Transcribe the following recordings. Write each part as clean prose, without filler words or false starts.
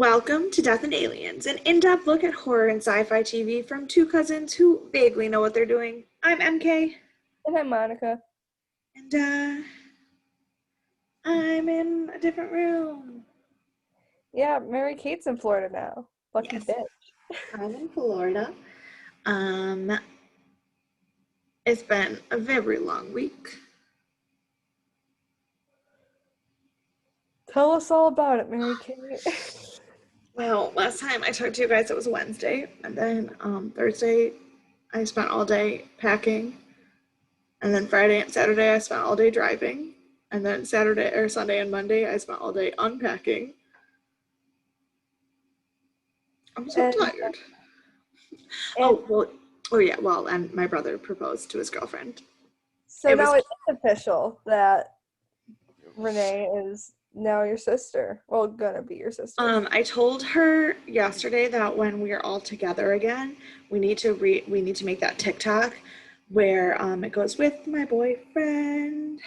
Welcome to Death and Aliens, an in-depth look at horror and sci-fi TV from two cousins who vaguely know what they're doing. I'm MK, And I'm Monica. and I'm in a different room. Yeah, Mary Kate's in Florida now. Lucky Yes. bitch. I'm in Florida. It's been a very long week. Tell us all about it, Mary Kate. Well, last time I talked to you guys, it was Wednesday, and then Thursday I spent all day packing, and then Friday and Saturday I spent all day driving, and then Saturday or Sunday and Monday I spent all day unpacking. I'm so tired. And my brother proposed to his girlfriend. So now it's official that Renee is now your sister. Well, gonna be your sister. I told her yesterday that when we are all together again, we need to make that TikTok where it goes with my boyfriend,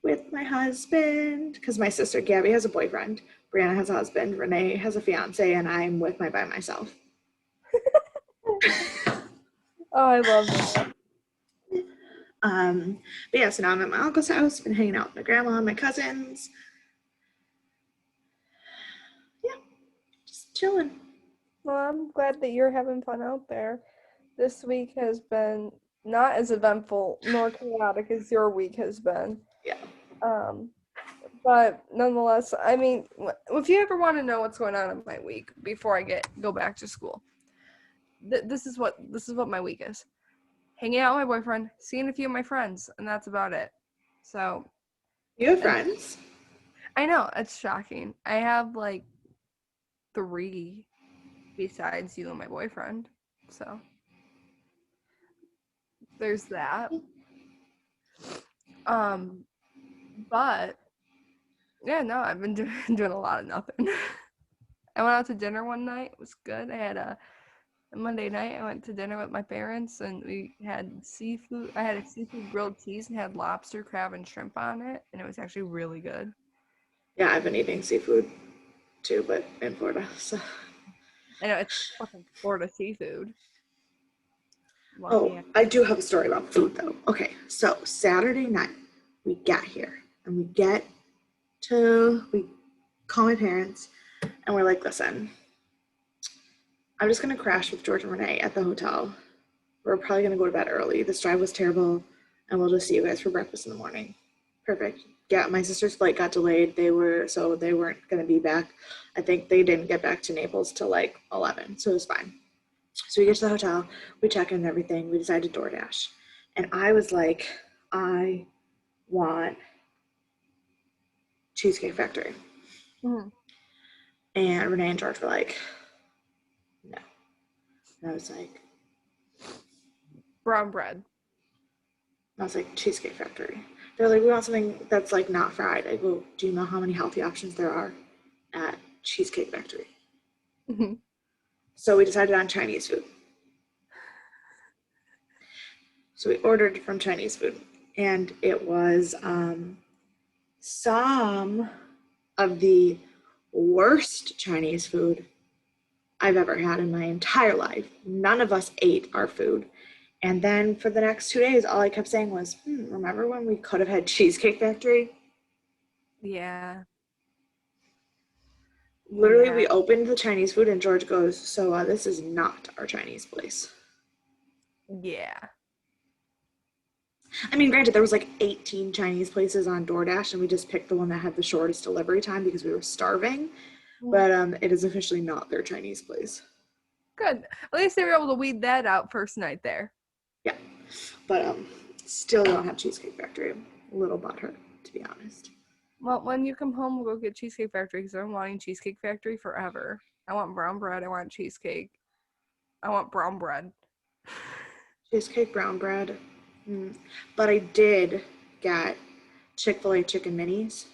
with my husband, because my sister Gabby has a boyfriend, Brianna has a husband, Renee has a fiance, and I'm with my by myself. Oh, I love that. But yeah, so now I'm at my uncle's house, been hanging out with my grandma and my cousins. Yeah, just chilling. Well, I'm glad that you're having fun out there. This week has been not as eventful nor chaotic as your week has been. Yeah. But nonetheless, I mean, if you ever want to know what's going on in my week before I go back to school, this is what my week is: hanging out with my boyfriend, seeing a few of my friends, and that's about it. So, you have friends? I know, it's shocking. I have like 3 besides you and my boyfriend. So there's that. But yeah, no, I've been doing a lot of nothing. I went out to dinner one night. It was good. I had a Monday night. I went to dinner with my parents, and we had seafood. I had a seafood grilled cheese and had lobster, crab, and shrimp on it, and it was actually really good. Yeah, I've been eating seafood too, but in Florida. So I know, it's fucking Florida seafood. I do have a story about food though. Okay, so Saturday night we get here and we call my parents and we're like, listen, I'm just gonna crash with George and Renee at the hotel. We're probably gonna go to bed early. This drive was terrible, and we'll just see you guys for breakfast in the morning. Perfect. Yeah, my sister's flight got delayed. They weren't gonna be back. I think they didn't get back to Naples till like 11, so it was fine. So we get to the hotel, we check in and everything. We decided to DoorDash, and I was like, I want Cheesecake Factory. Mm-hmm. And Renee and George were like, no. And I was like, brown bread. I was like, Cheesecake Factory. They're like, we want something that's like not fried. I go, do you know how many healthy options there are at Cheesecake Factory? Mm-hmm. So we decided on Chinese food. So we ordered from Chinese food, and it was some of the worst Chinese food I've ever had in my entire life. None of us ate our food. And then for the next 2 days, all I kept saying was, remember when we could have had Cheesecake Factory? Yeah. Literally, we opened the Chinese food and George goes, so this is not our Chinese place. Yeah. I mean, granted, there was like 18 Chinese places on DoorDash, and we just picked the one that had the shortest delivery time because we were starving. But it is officially not their Chinese place. Good. At least they were able to weed that out first night there. Yeah. But still don't have Cheesecake Factory. I'm a little butthurt, to be honest. Well, when you come home, we'll go get Cheesecake Factory because I'm wanting Cheesecake Factory forever. I want brown bread. I want cheesecake. I want brown bread. Cheesecake, brown bread. But I did get Chick-fil-A chicken minis.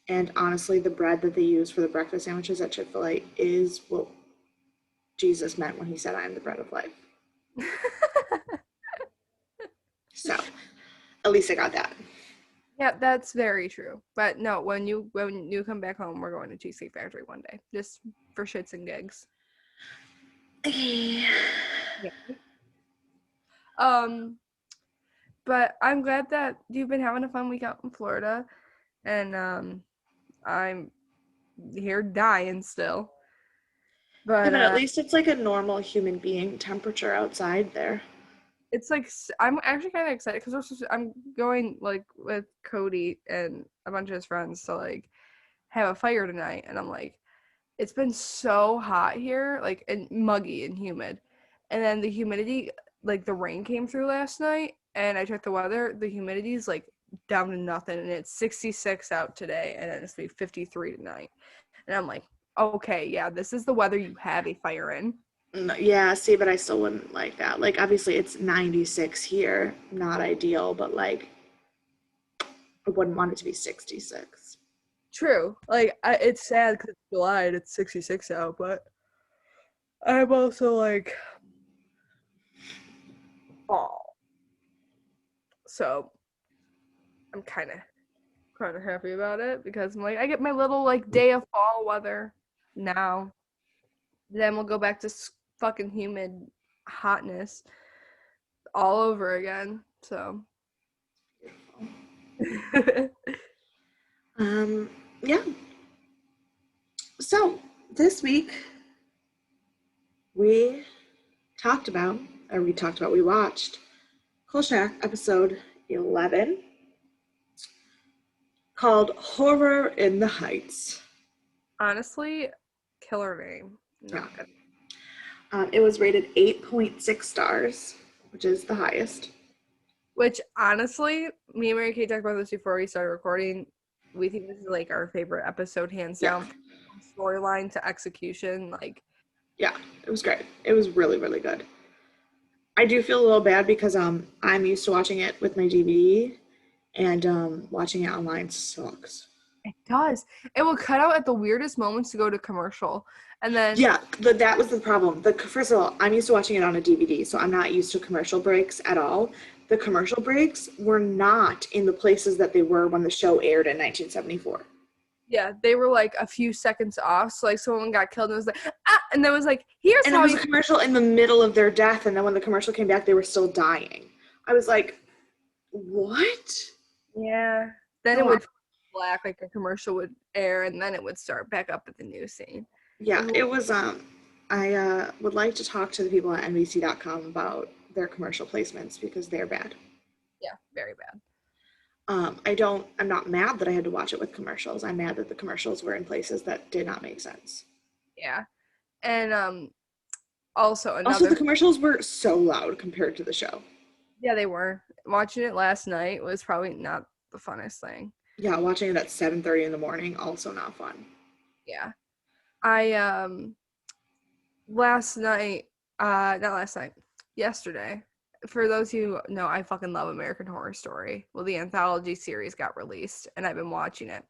And honestly, the bread that they use for the breakfast sandwiches at Chick-fil-A is what Jesus meant when he said, I am the bread of life. So, at least I got that. Yeah, that's very true. But no, when you come back home, we're going to Cheesecake Factory one day, just for shits and gigs. Okay. Yeah. But I'm glad that you've been having a fun week out in Florida, and I'm here dying still. Yeah, But but at least it's like a normal human being temperature outside there. it's like I'm actually kind of excited because I'm going like with Cody and a bunch of his friends to like have a fire tonight, and I'm like, it's been so hot here, like, and muggy and humid, and then the humidity, like the rain came through last night, and I checked the weather, the humidity is like down to nothing, and it's 66 out today, and it's gonna be 53 tonight, and I'm like, okay, yeah, this is the weather you have a fire in. No, yeah, see, but I still wouldn't like that. Like, obviously, it's 96 here, not ideal, but like, I wouldn't want it to be 66. True. Like, it's sad because it's July and it's 66 out, but I'm also like, fall. So I'm kind of happy about it because I'm like, I get my little like day of fall weather now. Then we'll go back to fucking humid hotness all over again. So. Yeah. So this week we we watched Kolchak episode 11 called Horror in the Heights. Honestly, killer name. Not Yeah. good. It was rated 8.6 stars, which is the highest. Which honestly, me and Mary Kate talked about this before we started recording. We think this is like our favorite episode, hands down. Storyline to execution, like. Yeah, it was great. It was really, really good. I do feel a little bad because I'm used to watching it with my DVD, and watching it online sucks. It does. It will cut out at the weirdest moments to go to commercial, and then Yeah, that was the problem. First of all, I'm used to watching it on a DVD, so I'm not used to commercial breaks at all. The commercial breaks were not in the places that they were when the show aired in 1974. yeah, they were like a few seconds off. So like someone got killed and it was like and then it was like, here's And how it was you. a commercial in the middle of their death, and then when the commercial came back, they were still dying. I was like, what? Yeah. Then it No, would black, like a commercial would air, and then it would start back up at the news scene. yeah, it was. I would like to talk to the people at NBC.com about their commercial placements because they're bad. Yeah, very bad. I'm not mad that I had to watch it with commercials. I'm mad that the commercials were in places that did not make sense. Yeah. And also Also, another. the commercials were so loud compared to the show. Yeah, they were. Watching it last night was probably not the funnest thing. Yeah, watching it at 7:30 in the morning, also not fun. Yeah. I last night, not last night, yesterday. For those who know, I fucking love American Horror Story. Well, the anthology series got released, and I've been watching it.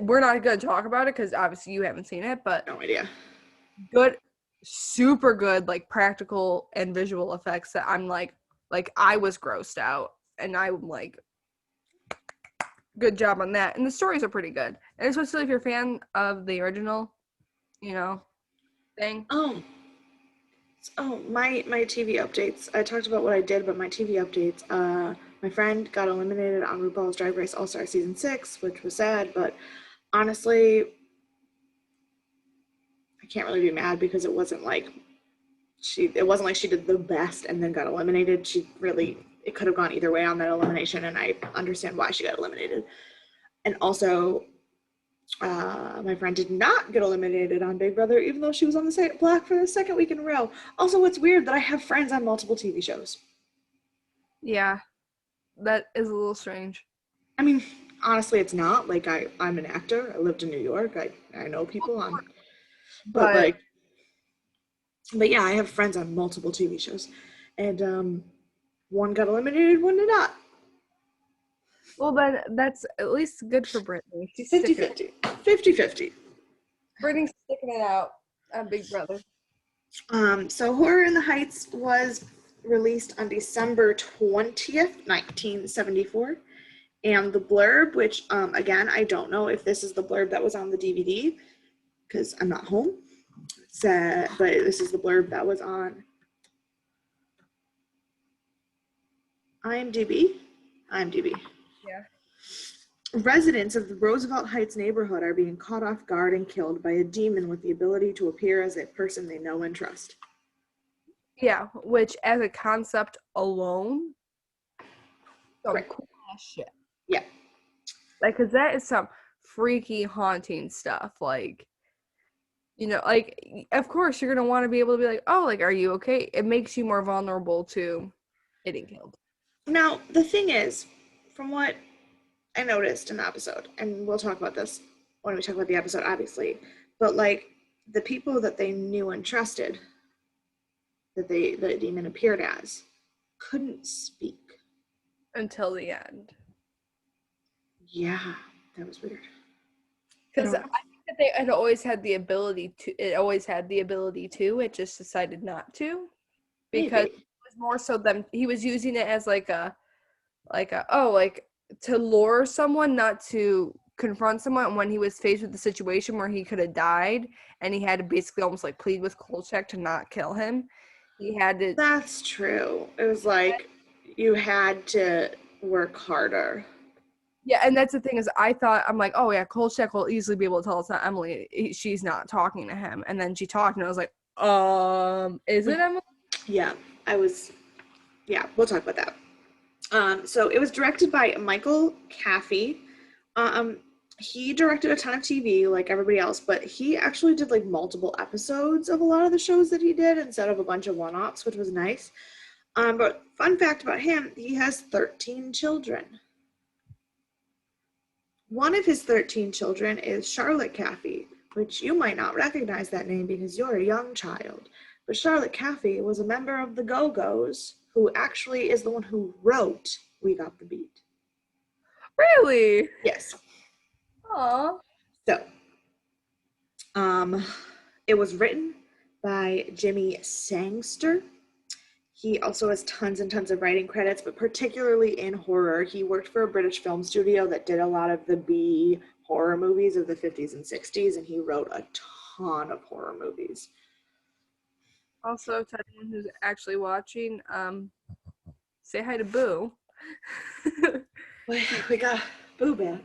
We're not going to talk about it because obviously you haven't seen it, but No idea. good, super good, like practical and visual effects that I'm like I was grossed out, and I'm like, good job on that. And the stories are pretty good, and especially if you're a fan of the original, thing. My TV updates. I talked about what I did, but my TV updates. My friend got eliminated on RuPaul's Drag Race All-Star Season 6, which was sad, but honestly, I can't really be mad because it wasn't like she did the best and then got eliminated. It could have gone either way on that elimination, and I understand why she got eliminated. And also, my friend did not get eliminated on Big Brother, even though she was on the block for the second week in a row. Also, it's weird that I have friends on multiple TV shows. Yeah, that is a little strange. I mean, honestly, it's not. Like, I'm an actor. I lived in New York. I know people on, but yeah, I have friends on multiple TV shows, and one got eliminated, one did not. Well, then that's at least good for Brittany. She's 50-50. 50-50. Brittany's sticking it out on Big Brother. So Horror in the Heights was released on December 20th, 1974. And the blurb, which, again, I don't know if this is the blurb that was on the DVD, because I'm not home. But this is the blurb that was on IMDb. Yeah. Residents of the Roosevelt Heights neighborhood are being caught off guard and killed by a demon with the ability to appear as a person they know and trust. Yeah, which as a concept alone, some Right. cool ass shit. Yeah. Like, because that is some freaky, haunting stuff. Like, you know, like, of course, you're going to want to be able to be like, oh, like, are you okay? It makes you more vulnerable to getting killed. Now, the thing is, from what I noticed in the episode, and we'll talk about this when we talk about the episode, obviously, but like the people that they knew and trusted, that the demon appeared as, couldn't speak. Until the end. Yeah, that was weird. Because I think that they had always had the ability to, it just decided not to. Because Maybe. it was more so them, he was using it as like to lure someone, not to confront someone. When he was faced with the situation where he could have died and he had to basically almost like plead with Kolchak to not kill him, he had to. That's true. It was like you had to work harder. Yeah, and that's the thing is I'm like, oh yeah, Kolchak will easily be able to tell it's not Emily. She's not talking to him. And then she talked and I was like, is it Emily? Yeah, we'll talk about that. So it was directed by Michael Caffey. He directed a ton of TV like everybody else, but he actually did like multiple episodes of a lot of the shows that he did instead of a bunch of one-offs, which was nice. But fun fact about him, he has 13 children. One of his 13 children is Charlotte Caffey, which you might not recognize that name because you're a young child. But Charlotte Caffey was a member of the Go-Go's, who actually is the one who wrote We Got the Beat. Really? Yes. Aww. So, it was written by Jimmy Sangster. He also has tons and tons of writing credits, but particularly in horror. He worked for a British film studio that did a lot of the B horror movies of the 50s and 60s, and he wrote a ton of horror movies. Also, to anyone who's actually watching, say hi to Boo. We got Boo back.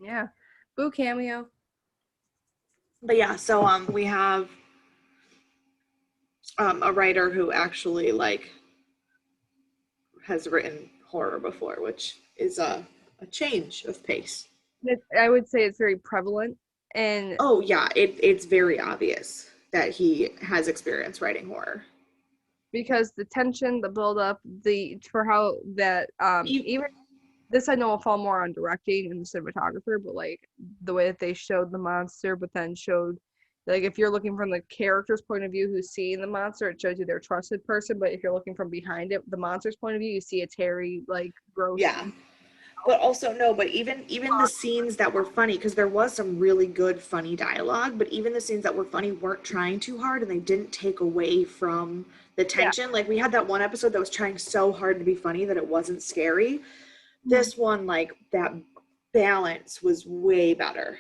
Yeah. Boo cameo. But yeah, so we have a writer who actually like has written horror before, which is a change of pace. I would say it's very prevalent, and oh yeah, it's very obvious that he has experience writing horror because the tension, the build up, for how that even this I know will fall more on directing and the cinematographer, but like the way that they showed the monster, but then showed like if you're looking from the character's point of view who's seeing the monster, it shows you their trusted person. But if you're looking from behind it, the monster's point of view, you see a Terry like gross. Yeah. But also no, but even the scenes that were funny, because there was some really good funny dialogue, but even the scenes that were funny weren't trying too hard and they didn't take away from the tension. Like we had that one episode that was trying so hard to be funny that it wasn't scary. This one, like that balance was way better.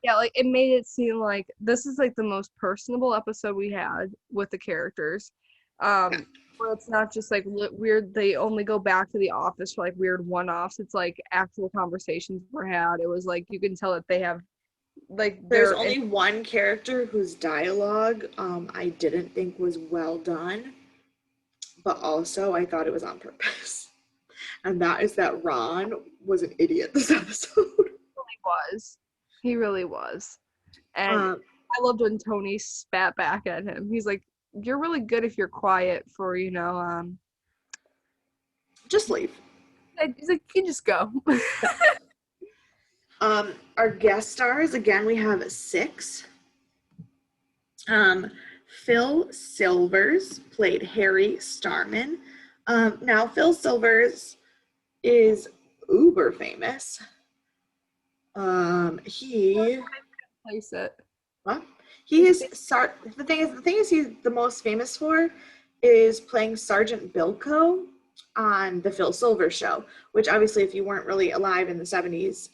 Yeah, like it made it seem like this is like the most personable episode we had with the characters. Where it's not just like weird, they only go back to the office for like weird one-offs. It's like actual conversations were had. It was like you can tell that they have like there's only one character whose dialogue I didn't think was well done, but also I thought it was on purpose. And that is that Ron was an idiot this episode. He really was. And I loved when Tony spat back at him. He's like, you're really good if you're quiet for, just leave. He's like, you can just go. Our guest stars, again, we have 6. Phil Silvers played Harry Starman. Now, Phil Silvers is uber famous. He place it. What? He is the thing is he's the most famous for is playing Sergeant Bilko on the Phil Silver show, which obviously if you weren't really alive in the 70s,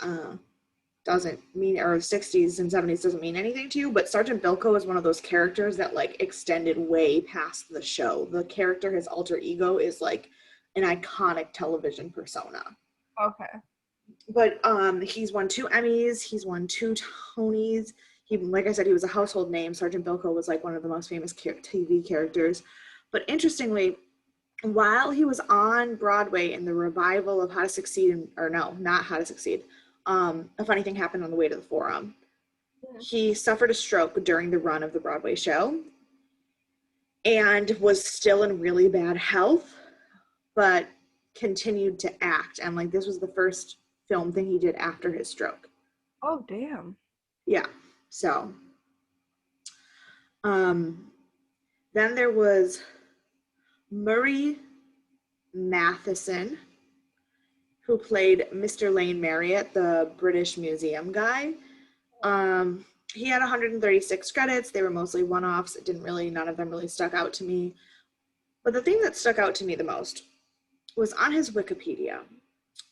doesn't mean, or 60s and 70s doesn't mean anything to you, but Sergeant Bilko is one of those characters that like extended way past the show. The character, his alter ego, is like an iconic television persona. Okay. But he's won 2 Emmys, he's won 2 Tonys. He, like I said, he was a household name. Sergeant Bilko was like one of the most famous TV characters. But interestingly, while he was on Broadway in the revival of How to Succeed, or no, not How to Succeed, a funny thing happened on the way to the Forum. He suffered a stroke during the run of the Broadway show and was still in really bad health, but continued to act. And like this was the first film thing he did after his stroke. Oh, damn. Yeah. So, then there was Murray Matheson, who played Mr. Lane Marriott, the British Museum guy. He had 136 credits. They were mostly one-offs. None of them really stuck out to me. But the thing that stuck out to me the most was on his Wikipedia.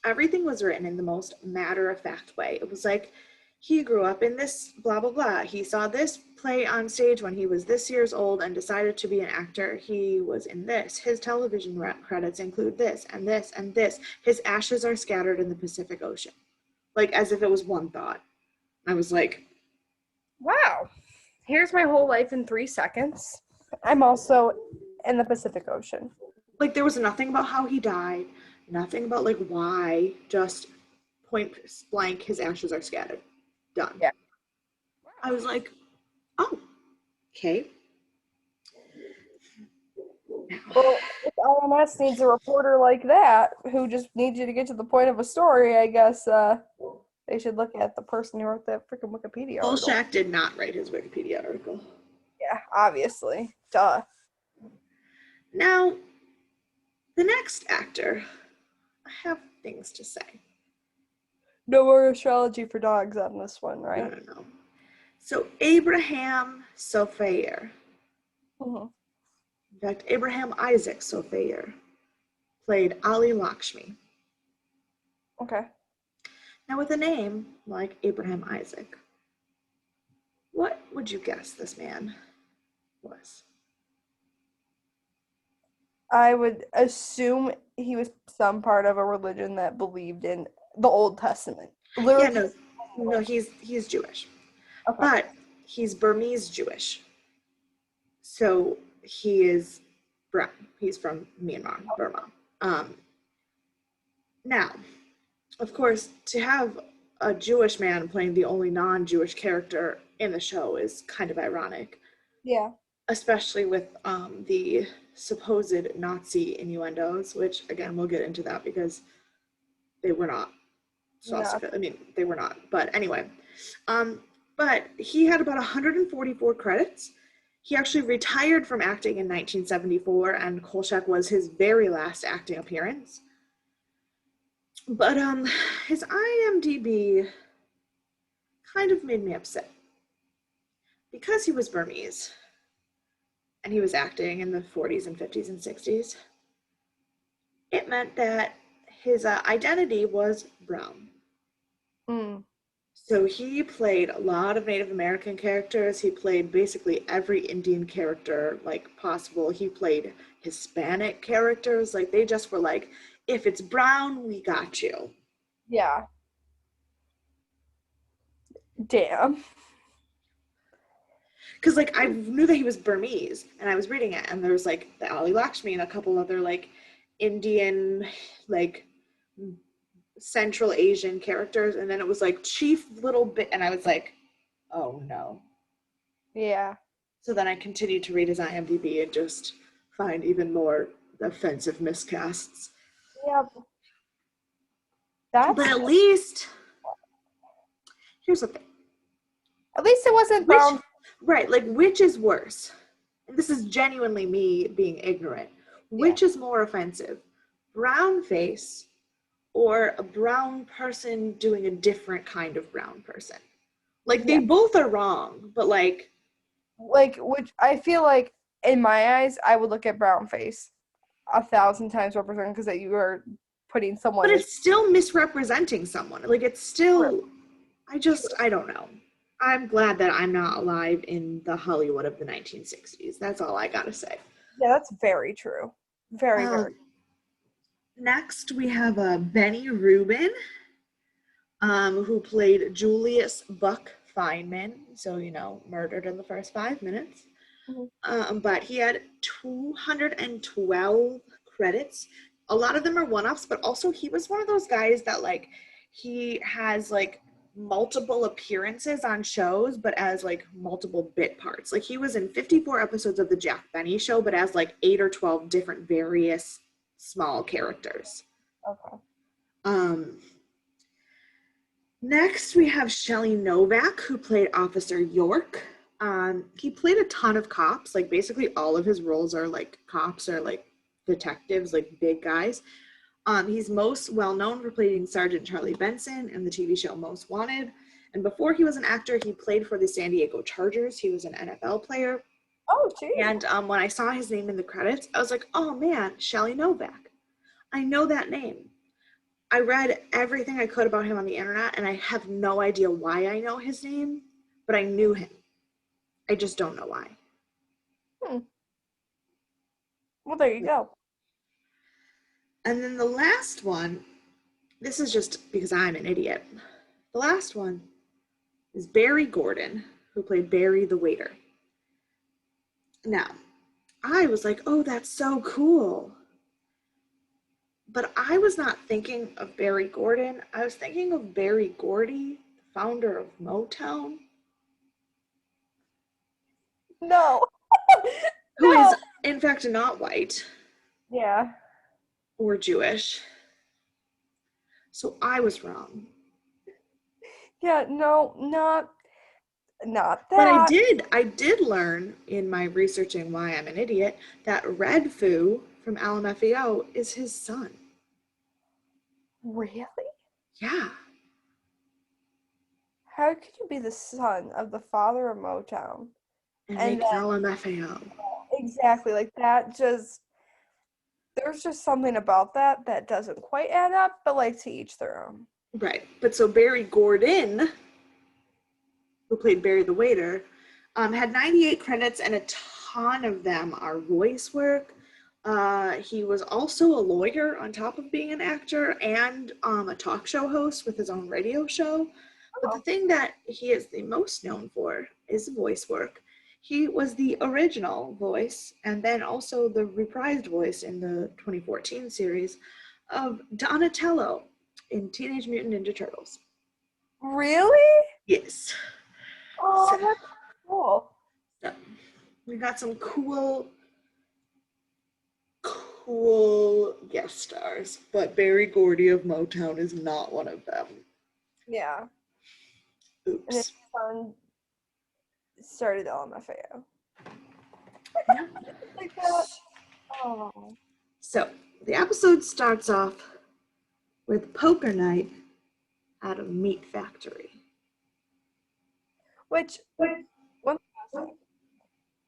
Everything was written in the most matter-of-fact way. It was like, he grew up in this blah, blah, blah. He saw this play on stage when he was this years old and decided to be an actor. He was in this. His television credits include this and this and this. His ashes are scattered in the Pacific Ocean. Like, as if it was one thought. I was like, wow. Here's my whole life in 3 seconds. I'm also in the Pacific Ocean. Like, there was nothing about how he died. Nothing about, like, why. Just point blank, his ashes are scattered. Done. Yeah. I was like, oh, okay. Well, if LMS needs a reporter like that, who just needs you to get to the point of a story, I guess they should look at the person who wrote that freaking Wikipedia article. Kolchak did not write his Wikipedia article. Yeah, obviously. Duh. Now, the next actor, I have things to say. No more astrology for dogs on this one, right? No. So, Abraham Sofayer. Mm-hmm. In fact, Abraham Isaac Sofayer played Ali Lakshmi. Okay. Now, with a name like Abraham Isaac, what would you guess this man was? I would assume he was some part of a religion that believed in the Old Testament. Literally. Yeah, no, he's Jewish. Okay. But he's Burmese Jewish. So he is brown. He's from Myanmar, Burma. Now, of course, to have a Jewish man playing the only non-Jewish character in the show is kind of ironic. Yeah. Especially with the supposed Nazi innuendos, which, again, we'll get into that because they were not. Swastika. I mean, they were not. But anyway. But he had about 144 credits. He actually retired from acting in 1974, and Kolchak was his very last acting appearance. But his IMDb kind of made me upset. Because he was Burmese, and he was acting in the 40s and 50s and 60s, it meant that his identity was brown. Mm. So he played a lot of Native American characters. He played basically every Indian character like possible. He played Hispanic characters. Like they just were like, if it's brown, we got you. Yeah. Damn. Because like I knew that he was Burmese, and I was reading it, and there was like the Ali Lakshmi and a couple other like Indian, like Central Asian characters, and then it was like chief little bit, and I was like, oh no. Yeah. So then I continued to read his IMDb and just find even more offensive miscasts. Yeah. But at least, here's the thing. At least it wasn't brown. Right, like which is worse? And this is genuinely me being ignorant. Which is more offensive? Brown face or a brown person doing a different kind of brown person? Like they both are wrong, but like which I feel like in my eyes I would look at brown face. 1,000 times represented because that you are putting someone. But it's still misrepresenting someone. Like, it's still, I don't know. I'm glad that I'm not alive in the Hollywood of the 1960s. That's all I gotta say. Yeah, that's very true. Very, very. Next, we have Benny Rubin, who played Julius Buck Feynman. So, murdered in the first 5 minutes. Mm-hmm. But he had 212 credits. A lot of them are one-offs, but also he was one of those guys that, like, he has, like, multiple appearances on shows, but as, like, multiple bit parts. Like, he was in 54 episodes of the Jack Benny Show, but as, like, 8 or 12 different various small characters. Okay. Next, we have Shelley Novak, who played Officer York. He played a ton of cops. Like, basically all of his roles are like cops or like detectives, like big guys. He's most well known for playing Sergeant Charlie Benson in the TV show Most Wanted. And before he was an actor, he played for the San Diego Chargers. He was an NFL player. Oh, geez. And when I saw his name in the credits, I was like, oh man, Shelley Novak. I know that name. I read everything I could about him on the internet, and I have no idea why I know his name, but I knew him. I just don't know why. Well, there you go. And then the last one, this is just because I'm an idiot. The last one is Barry Gordon, who played Barry the waiter. Now, I was like, oh, that's so cool. But I was not thinking of Barry Gordon. I was thinking of Berry Gordy, the founder of Motown. No. Who is, in fact, not white. Yeah. Or Jewish. So I was wrong. Yeah, no, not that. But I did learn in my researching why I'm an idiot that Red Foo from LMFAO is his son. Really? Yeah. How could you be the son of the father of Motown? And make LMFAO. Exactly, like that just, there's just something about that doesn't quite add up, but like to each their own. Right. But so Barry Gordon, who played Barry the waiter, had 98 credits, and a ton of them are voice work. He was also a lawyer on top of being an actor and a talk show host with his own radio show. But the thing that he is the most known for is voice work. He was the original voice and then also the reprised voice in the 2014 series of Donatello in Teenage Mutant Ninja Turtles. Really? Yes. Oh, that's cool. So, we got some cool guest stars, but Berry Gordy of Motown is not one of them. Yeah. Oops. And his son started LMFAO. Like that. Oh. So the episode starts off with poker night at a meat factory. Which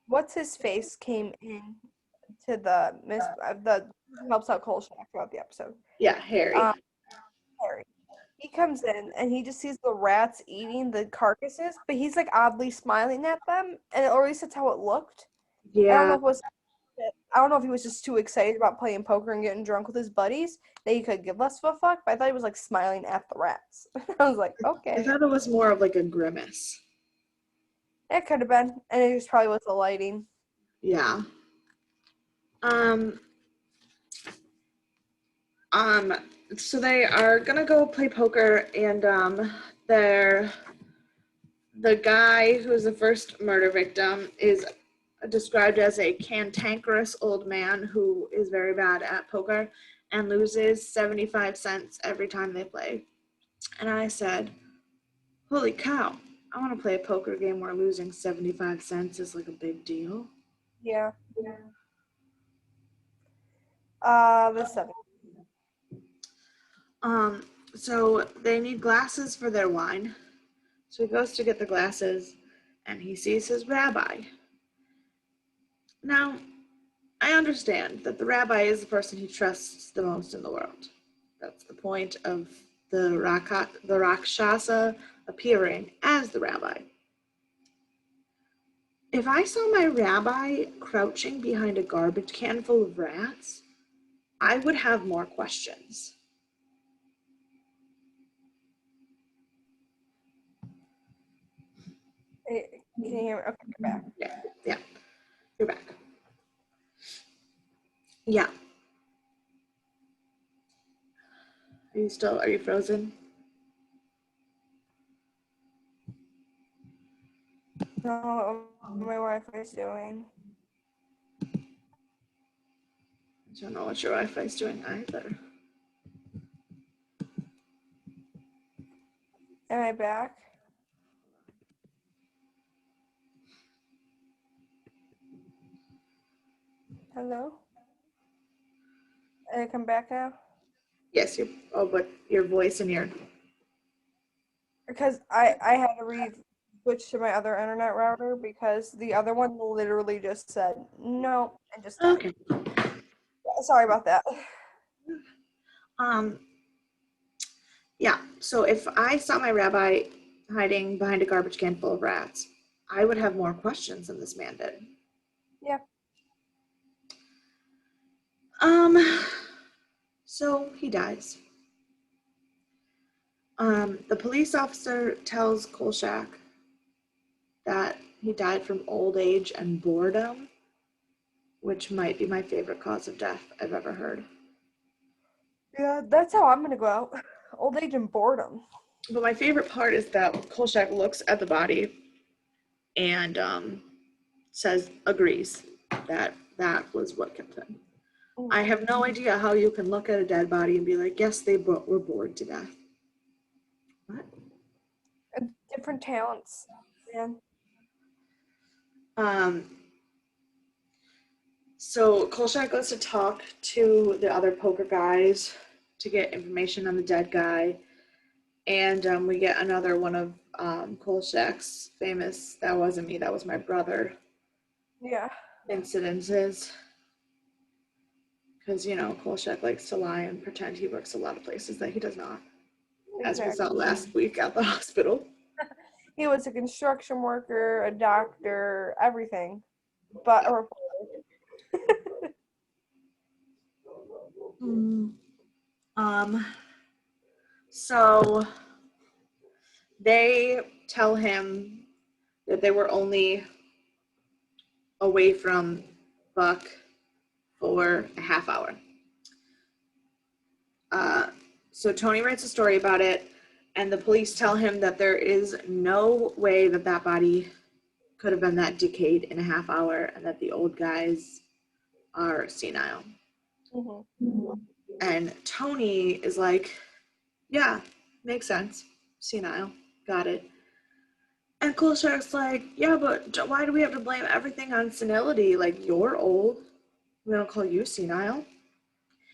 what's his face came in to the helps out Kolchak throughout the episode. Yeah, Harry. Harry. He comes in and he just sees the rats eating the carcasses, but he's like oddly smiling at them, or at least that's how it looked. Yeah. I don't know if he was just too excited about playing poker and getting drunk with his buddies that he could give less of a fuck, but I thought he was like smiling at the rats. I was like, okay. I thought it was more of like a grimace. It could have been, and it just probably was the lighting. Yeah. So they are gonna go play poker, and the guy who's the first murder victim is described as a cantankerous old man who is very bad at poker and loses 75 cents every time they play. And I said, holy cow, I want to play a poker game where losing 75 cents is like a big deal. Yeah. The 7. So they need glasses for their wine. So he goes to get the glasses and he sees his rabbi. Now, I understand that the rabbi is the person he trusts the most in the world. That's the point of the Rakshasa appearing as the rabbi. If I saw my rabbi crouching behind a garbage can full of rats, I would have more questions. Hey, can you hear me? Okay, you're back. Yeah, you're back. Yeah. Are you frozen? No, my Wi-Fi's doing. I don't know what your Wi-Fi's doing either. Am I back? Hello? Did I come back now? Yes, but your voice and your... Because I had to switch to my other internet router because the other one literally just said no and just died. Okay. Sorry about that. Yeah, so if I saw my rabbi hiding behind a garbage can full of rats, I would have more questions than this man did. Yeah. So he dies. The police officer tells Kolchak that he died from old age and boredom, which might be my favorite cause of death I've ever heard. Yeah, that's how I'm gonna go out. Old age and boredom. But my favorite part is that Kolchak looks at the body and agrees that that was what killed him. I have no idea how you can look at a dead body and be like, yes, they were bored to death. What? Different talents, man. So Kolchak goes to talk to the other poker guys to get information on the dead guy. And we get another one of Kolchak's famous, that wasn't me, that was my brother. Yeah. Incidences. Because, Kolchak likes to lie and pretend he works a lot of places that he does not. Exactly. As we saw last week at the hospital. He was a construction worker, a doctor, everything. But a reporter. So they tell him that they were only away from Buck for a half hour. So Tony writes a story about it, and the police tell him that there is no way that body could have been that decayed in a half hour, and that the old guys are senile. Mm-hmm. And Tony is like, yeah, makes sense. Senile. Got it. And Kolchak's like, yeah, but why do we have to blame everything on senility? Like, you're old. We don't call you senile.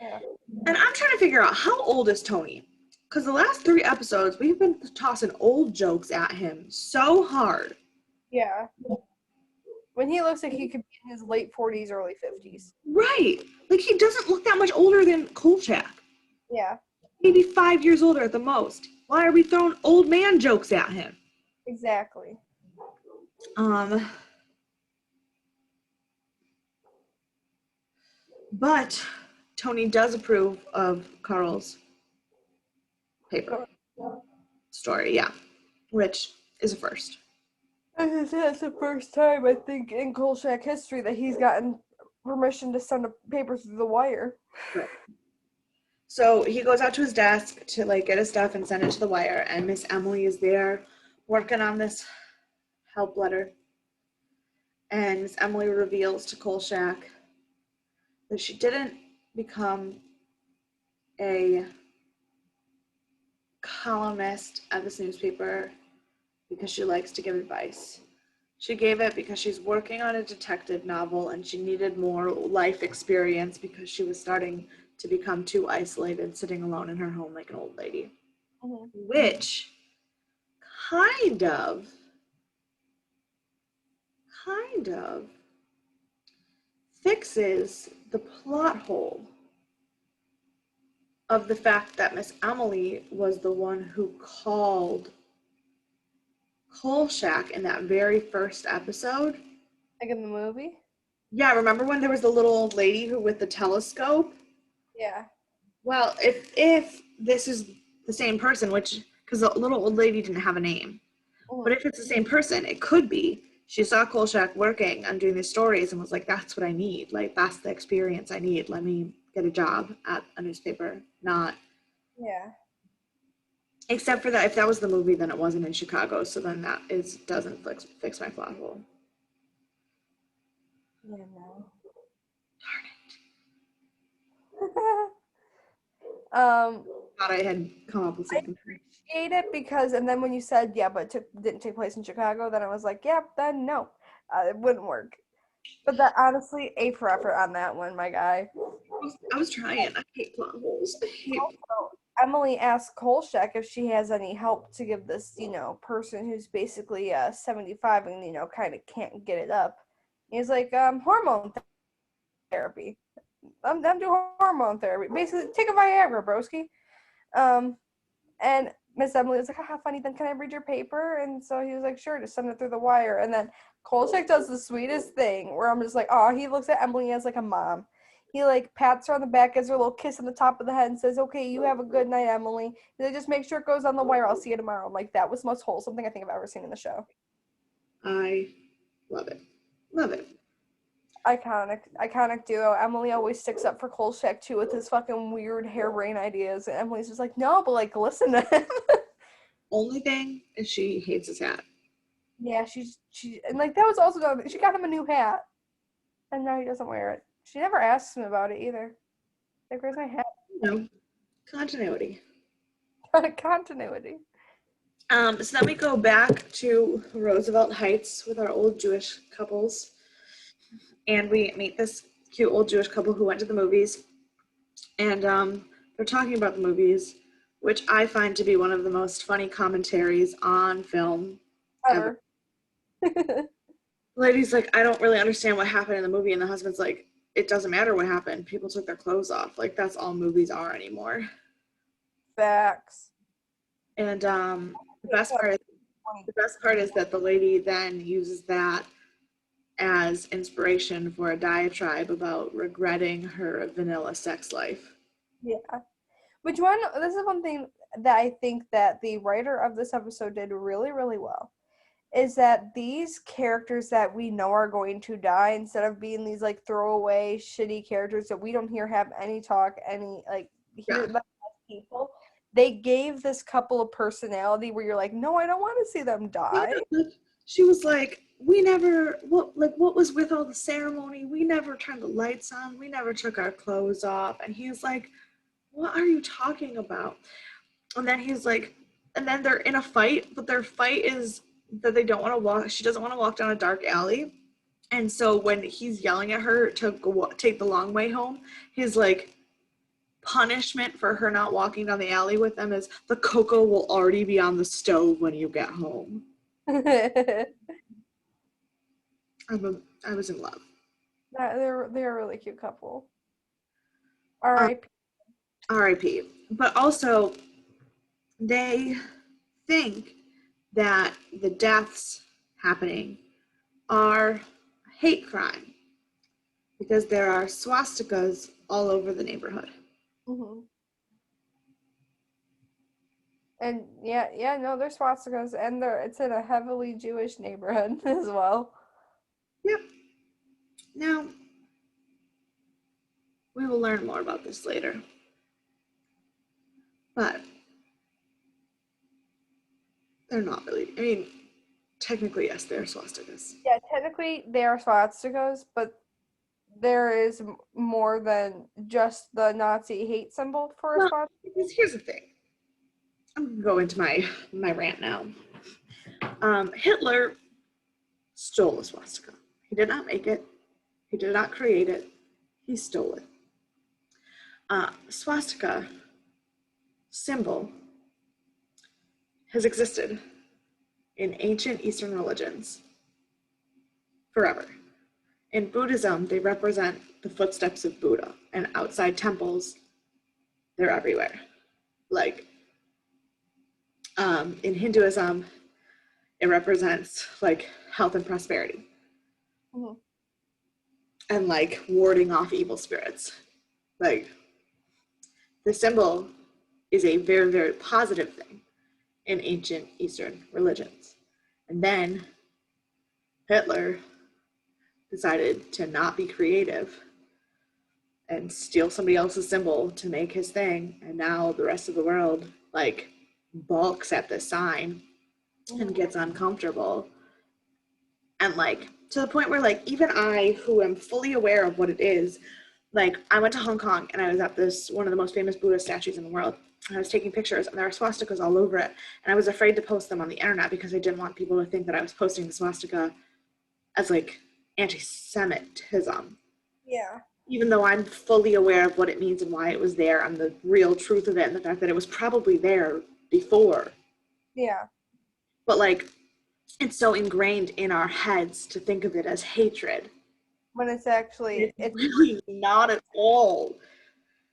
Yeah. And I'm trying to figure out, how old is Tony? Because the last 3 episodes, we've been tossing old jokes at him so hard. Yeah. When he looks like he could be in his late 40s, early 50s. Right. Like, he doesn't look that much older than Kolchak. Yeah. Maybe 5 years older at the most. Why are we throwing old man jokes at him? Exactly. But Tony does approve of Carl's paper story, yeah, which is a first. That's the first time, I think, in Kolchak history that he's gotten permission to send a paper through the wire. Right. So he goes out to his desk to get his stuff and send it to the wire, and Miss Emily is there working on this help letter. And Miss Emily reveals to Kolchak that she didn't become a columnist at this newspaper because she likes to give advice. She gave it because she's working on a detective novel and she needed more life experience because she was starting to become too isolated, sitting alone in her home like an old lady. Mm-hmm. Which kind of fixes the plot hole of the fact that Miss Emily was the one who called Kolchak in that very first episode. Like in the movie? Yeah, remember when there was the little old lady who with the telescope? Yeah. Well, if this is the same person, which, because the little old lady didn't have a name, but if it's the same person, it could be she saw Kolchak working on doing these stories and was like, that's what I need. Like, that's the experience I need. Let me get a job at a newspaper. Not. Yeah. Except for that, if that was the movie, then it wasn't in Chicago. So then that doesn't fix my plot hole. Yeah, no. Darn it. Thought I had come up with something. I appreciate it because, and then when you said, yeah, but it didn't take place in Chicago, then I was like, yeah, then no, it wouldn't work. But that honestly, A for effort on that one, my guy. I was trying. I hate plot holes. I hate. Also, Emily asked Kolchak if she has any help to give this, person who's basically 75 and, kind of can't get it up. He's like, hormone therapy. I'm doing hormone therapy. Basically, take a Viagra, broski. And Miss Emily was like, how funny, then can I read your paper? And so he was like, sure, just send it through the wire. And then Kolchak does the sweetest thing where I'm just like, oh, he looks at Emily as like a mom. He like pats her on the back, gives her a little kiss on the top of the head and says, okay, you have a good night, Emily. He's like, just make sure it goes on the wire. I'll see you tomorrow. I'm like, that was the most wholesome thing I think I've ever seen in the show. I love it. Love it. Iconic duo. Emily always sticks up for Kolchak too with his fucking weird harebrained ideas. And Emily's just like, no, but like listen to him. Only thing is she hates his hat. Yeah, she and like that was also done. She got him a new hat. And now he doesn't wear it. She never asks him about it either. Like, where's my hat? No. Continuity. Continuity. So then we go back to Roosevelt Heights with our old Jewish couples. And we meet this cute old Jewish couple who went to the movies. And they're talking about the movies, which I find to be one of the most funny commentaries on film ever. The lady's like, I don't really understand what happened in the movie. And the husband's like, it doesn't matter what happened. People took their clothes off. Like, that's all movies are anymore. Facts. And the best part is that the lady then uses that as inspiration for a diatribe about regretting her vanilla sex life. Yeah. This is one thing that I think that the writer of this episode did really, really well, is that these characters that we know are going to die, instead of being these like throwaway shitty characters that we don't hear have any talk, people, they gave this couple a personality where you're like, no, I don't want to see them die. Yeah, she was like, what was with all the ceremony? We never turned the lights on. We never took our clothes off. And he was like, what are you talking about? And then he's like, and then they're in a fight, but their fight is that they don't want to walk. She doesn't want to walk down a dark alley. And so when he's yelling at her to take the long way home, his like punishment for her not walking down the alley with them is the cocoa will already be on the stove when you get home. I was in love. They're a really cute couple. R.I.P. R.I.P. But also, they think that the deaths happening are a hate crime because there are swastikas all over the neighborhood. Mm-hmm. And there's swastikas, and it's in a heavily Jewish neighborhood as well. Yep. Now, we will learn more about this later. But they're not really. I mean, technically, yes, they're swastikas. Yeah, technically they are swastikas, but there is more than just the Nazi hate symbol for a swastika. Because here's the thing. I'm going to go into my rant now. Hitler stole a swastika. He did not make it. He did not create it. He stole it. Swastika symbol has existed in ancient Eastern religions forever. in Buddhism, they represent the footsteps of Buddha, and outside temples, they're everywhere. Like, in Hinduism, it represents like health and prosperity, Mm-hmm. and like warding off evil spirits. Like, the symbol is a very, very positive thing in ancient Eastern religions. And then Hitler decided to not be creative and steal somebody else's symbol to make his thing. And now the rest of the world like balks at the sign and gets uncomfortable. And like to the point where like even I, who am fully aware of what it is, like I went to Hong Kong and I was at this one of the most famous Buddha statues in the world. And I was taking pictures and there were swastikas all over it. And I was afraid to post them on the internet because I didn't want people to think that I was posting the swastika as like anti-Semitism. Yeah. Even though I'm fully aware of what it means and why it was there and the real truth of it and the fact that it was probably there before. Yeah. But like, it's so ingrained in our heads to think of it as hatred. When it's actually, It's really not at all.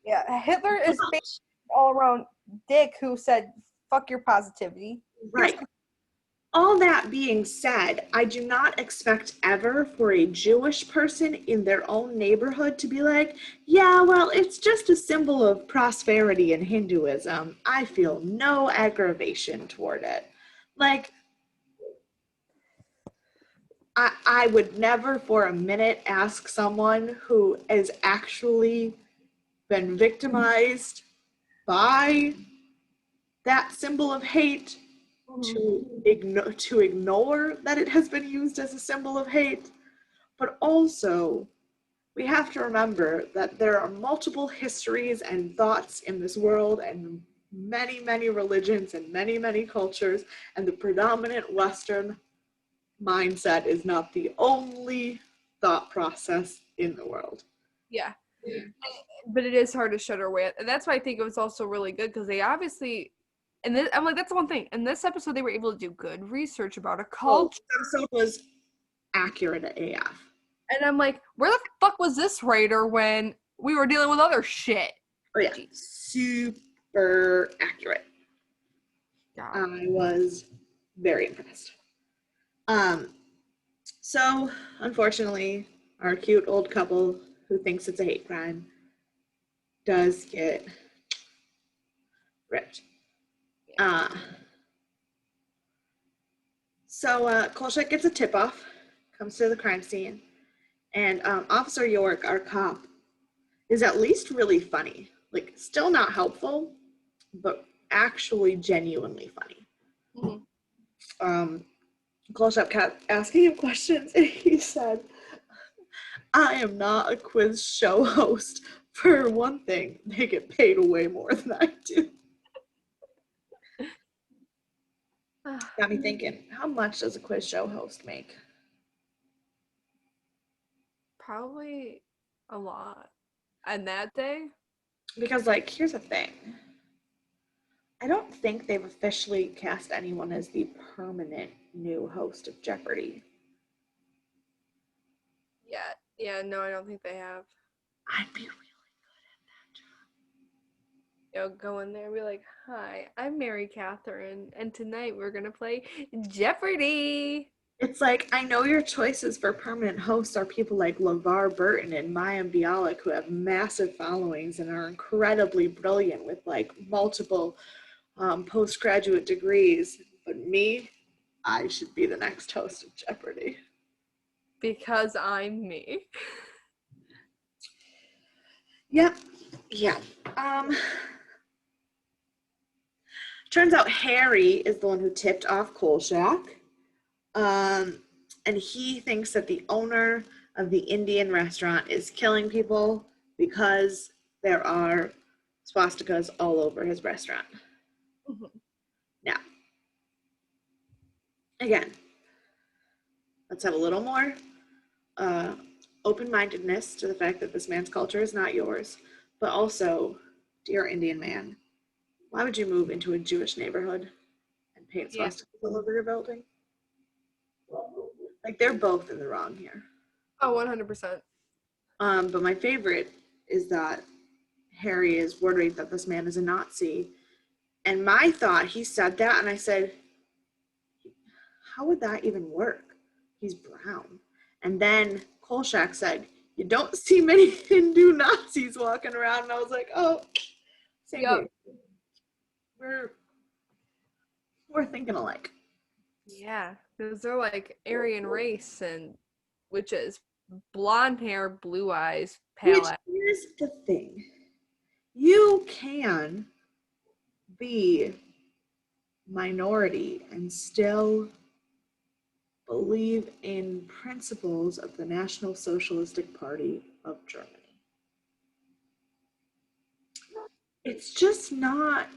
yeah, Hitler is basically all around dick who said, fuck your positivity. Right. All that being said, I do not expect ever for a Jewish person in their own neighborhood to be like, yeah, well, it's just a symbol of prosperity in Hinduism. I feel no aggravation toward it. Like, I would never for a minute ask someone who has actually been victimized by that symbol of hate to ignore that it has been used as a symbol of hate. But also, we have to remember that there are multiple histories and thoughts in this world and many, many religions and many, many cultures, and the predominant Western mindset is not the only thought process in the world. Yeah. But it is hard to shut our way. And that's why I think it was also really good because they obviously, and this, I'm like, that's the one thing. In this episode, they were able to do good research about a culture. This episode was accurate at AF. And I'm like, where the fuck was this writer when we were dealing with other shit? Oh yeah, super accurate. Yeah. I was very impressed. So unfortunately, our cute old couple who thinks it's a hate crime does get ripped. So Kolchak gets a tip-off, comes to the crime scene, and Officer York, our cop, is at least really funny. Like, still not helpful, but actually genuinely funny. Mm-hmm. Kolchak kept asking him questions, and he said, I am not a quiz show host. For one thing, they get paid way more than I do. Got me thinking, how much does a quiz show host make? Probably a lot. And that day? Because, like, here's the thing. I don't think they've officially cast anyone as the permanent new host of Jeopardy. Yeah, no, I don't think they have. I'd be really good You know, go in there and be like, hi, I'm Mary Catherine, and tonight we're going to play Jeopardy! at that. It's like, I know your choices for permanent hosts are people like LeVar Burton and Mayim Bialik, who have massive followings and are incredibly brilliant with, like, multiple postgraduate degrees. But me, I should be the next host of Jeopardy. Because I'm me. Yep. Yeah. Turns out Harry is the one who tipped off Kolchak. And he thinks that the owner of the Indian restaurant is killing people because there are swastikas all over his restaurant. Mm-hmm. Now, again, let's have a little more open-mindedness to the fact that this man's culture is not yours, but also, dear Indian man, why would you move into a Jewish neighborhood and paint swastikas all over your building? Like, they're both in the wrong here. Oh, 100%. But my favorite is that Harry is worried that this man is a Nazi. And my thought, he said that, and I said, how would that even work? He's brown. And then Kolchak said, you don't see many Hindu Nazis walking around. And I was like, oh, same Yep. thing. We're thinking alike. Yeah, because they're like Aryan race, and which is blonde hair, blue eyes, pale Which eyes. here's the thing. You can be minority and still believe in principles of the National Socialistic Party of Germany. It's just not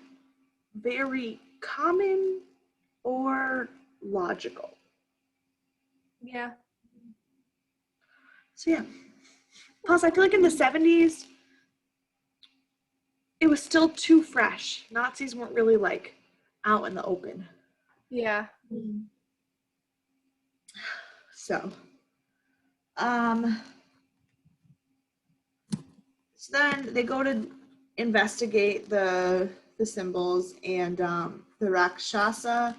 very common or logical. Yeah. So yeah. Plus, I feel like in the 70s, it was still too fresh. Nazis weren't really like out in the open. Yeah. So, so then they go to investigate the symbols, and the Rakshasa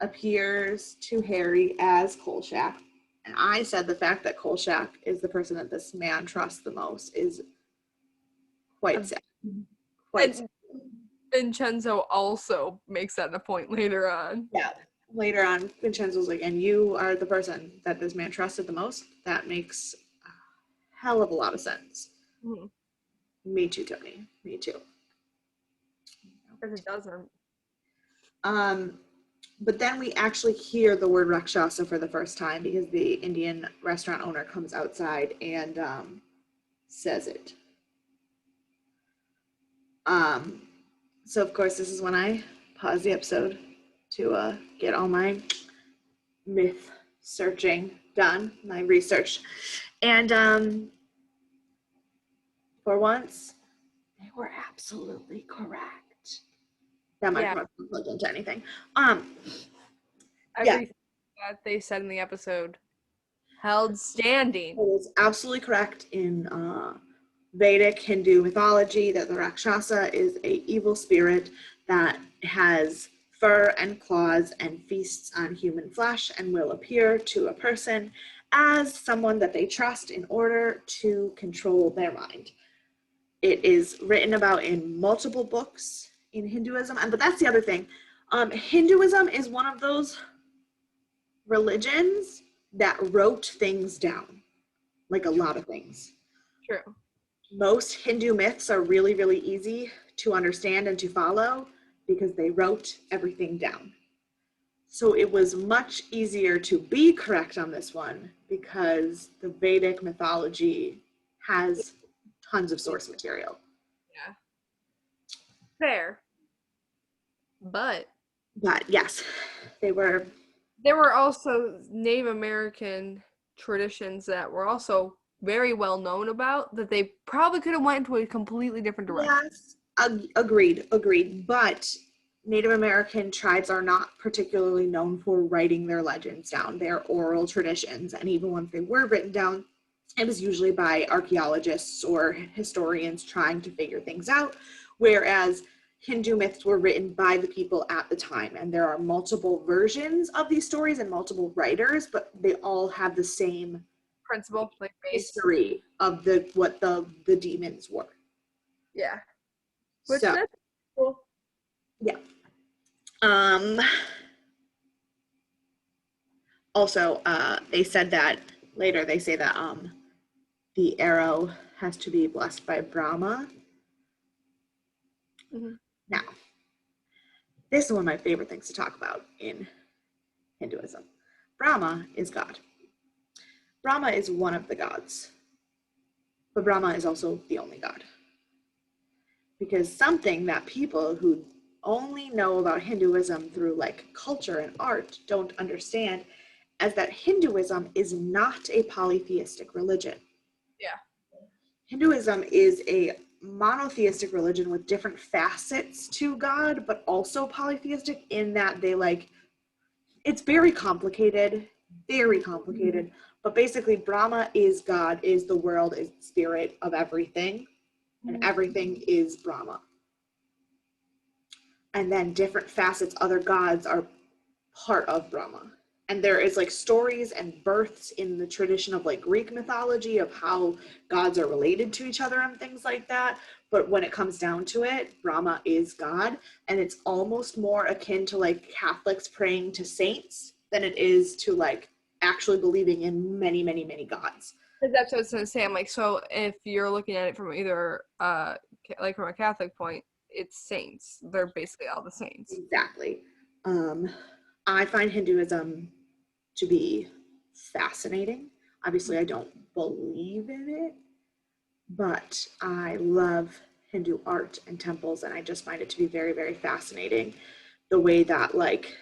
appears to Harry as Kolchak. And I said the fact that Kolchak is the person that this man trusts the most is quite sad. Quite sad. Vincenzo also makes that a point later on. Yeah. Later on, Vincenzo's like, and you are the person that this man trusted the most? That makes a hell of a lot of sense. Mm-hmm. Me too, Tony. Me too. Because it doesn't. But then we actually hear the word Rakshasa for the first time because the Indian restaurant owner comes outside and says it. So of course, this is when I pause the episode to get all my myth searching done, my research. And for once, they were absolutely correct. That might not plug into anything. Everything that they said in the episode held standing. It was absolutely correct in Vedic Hindu mythology that the Rakshasa is an evil spirit that has fur and claws and feasts on human flesh and will appear to a person as someone that they trust in order to control their mind. It is written about in multiple books in Hinduism, but that's the other thing. Hinduism is one of those religions that wrote things down, like a lot of things. True. Most Hindu myths are really, really easy to understand and to follow because they wrote everything down. So it was much easier to be correct on this one because the Vedic mythology has tons of source material. Yeah. Fair. But yes, they were. There were also Native American traditions that were also very well known about that they probably could have went into a completely different direction. Yes, agreed. But Native American tribes are not particularly known for writing their legends down. They're oral traditions, and even when they were written down, it was usually by archaeologists or historians trying to figure things out, whereas Hindu myths were written by the people at the time, and there are multiple versions of these stories and multiple writers, but they all have the same principle, like history of what the demons were. Yeah. Which so that's cool. Yeah. Also, they said that later. They say that the arrow has to be blessed by Brahma. Mm-hmm. Now, this is one of my favorite things to talk about in Hinduism. Brahma is God. Brahma is one of the gods, but Brahma is also the only God. Because something that people who only know about Hinduism through like culture and art don't understand is that Hinduism is not a polytheistic religion. Yeah. Hinduism is a monotheistic religion with different facets to God, but also polytheistic in that they it's very complicated, But basically, Brahma is God, is the world, is the spirit of everything, and everything is Brahma. And then different facets, other gods are part of Brahma. And there is like stories and births in the tradition of like Greek mythology of how gods are related to each other and things like that. But when it comes down to it, Brahma is God. And it's almost more akin to like Catholics praying to saints than it is to like actually believing in many, many, many gods. That's what I was gonna say. I'm like, so if you're looking at it from either like from a Catholic point, it's saints. They're basically all the saints. Exactly. I find Hinduism to be fascinating. Obviously, I don't believe in it, but I love Hindu art and temples, and I just find it to be very, very fascinating. The way that like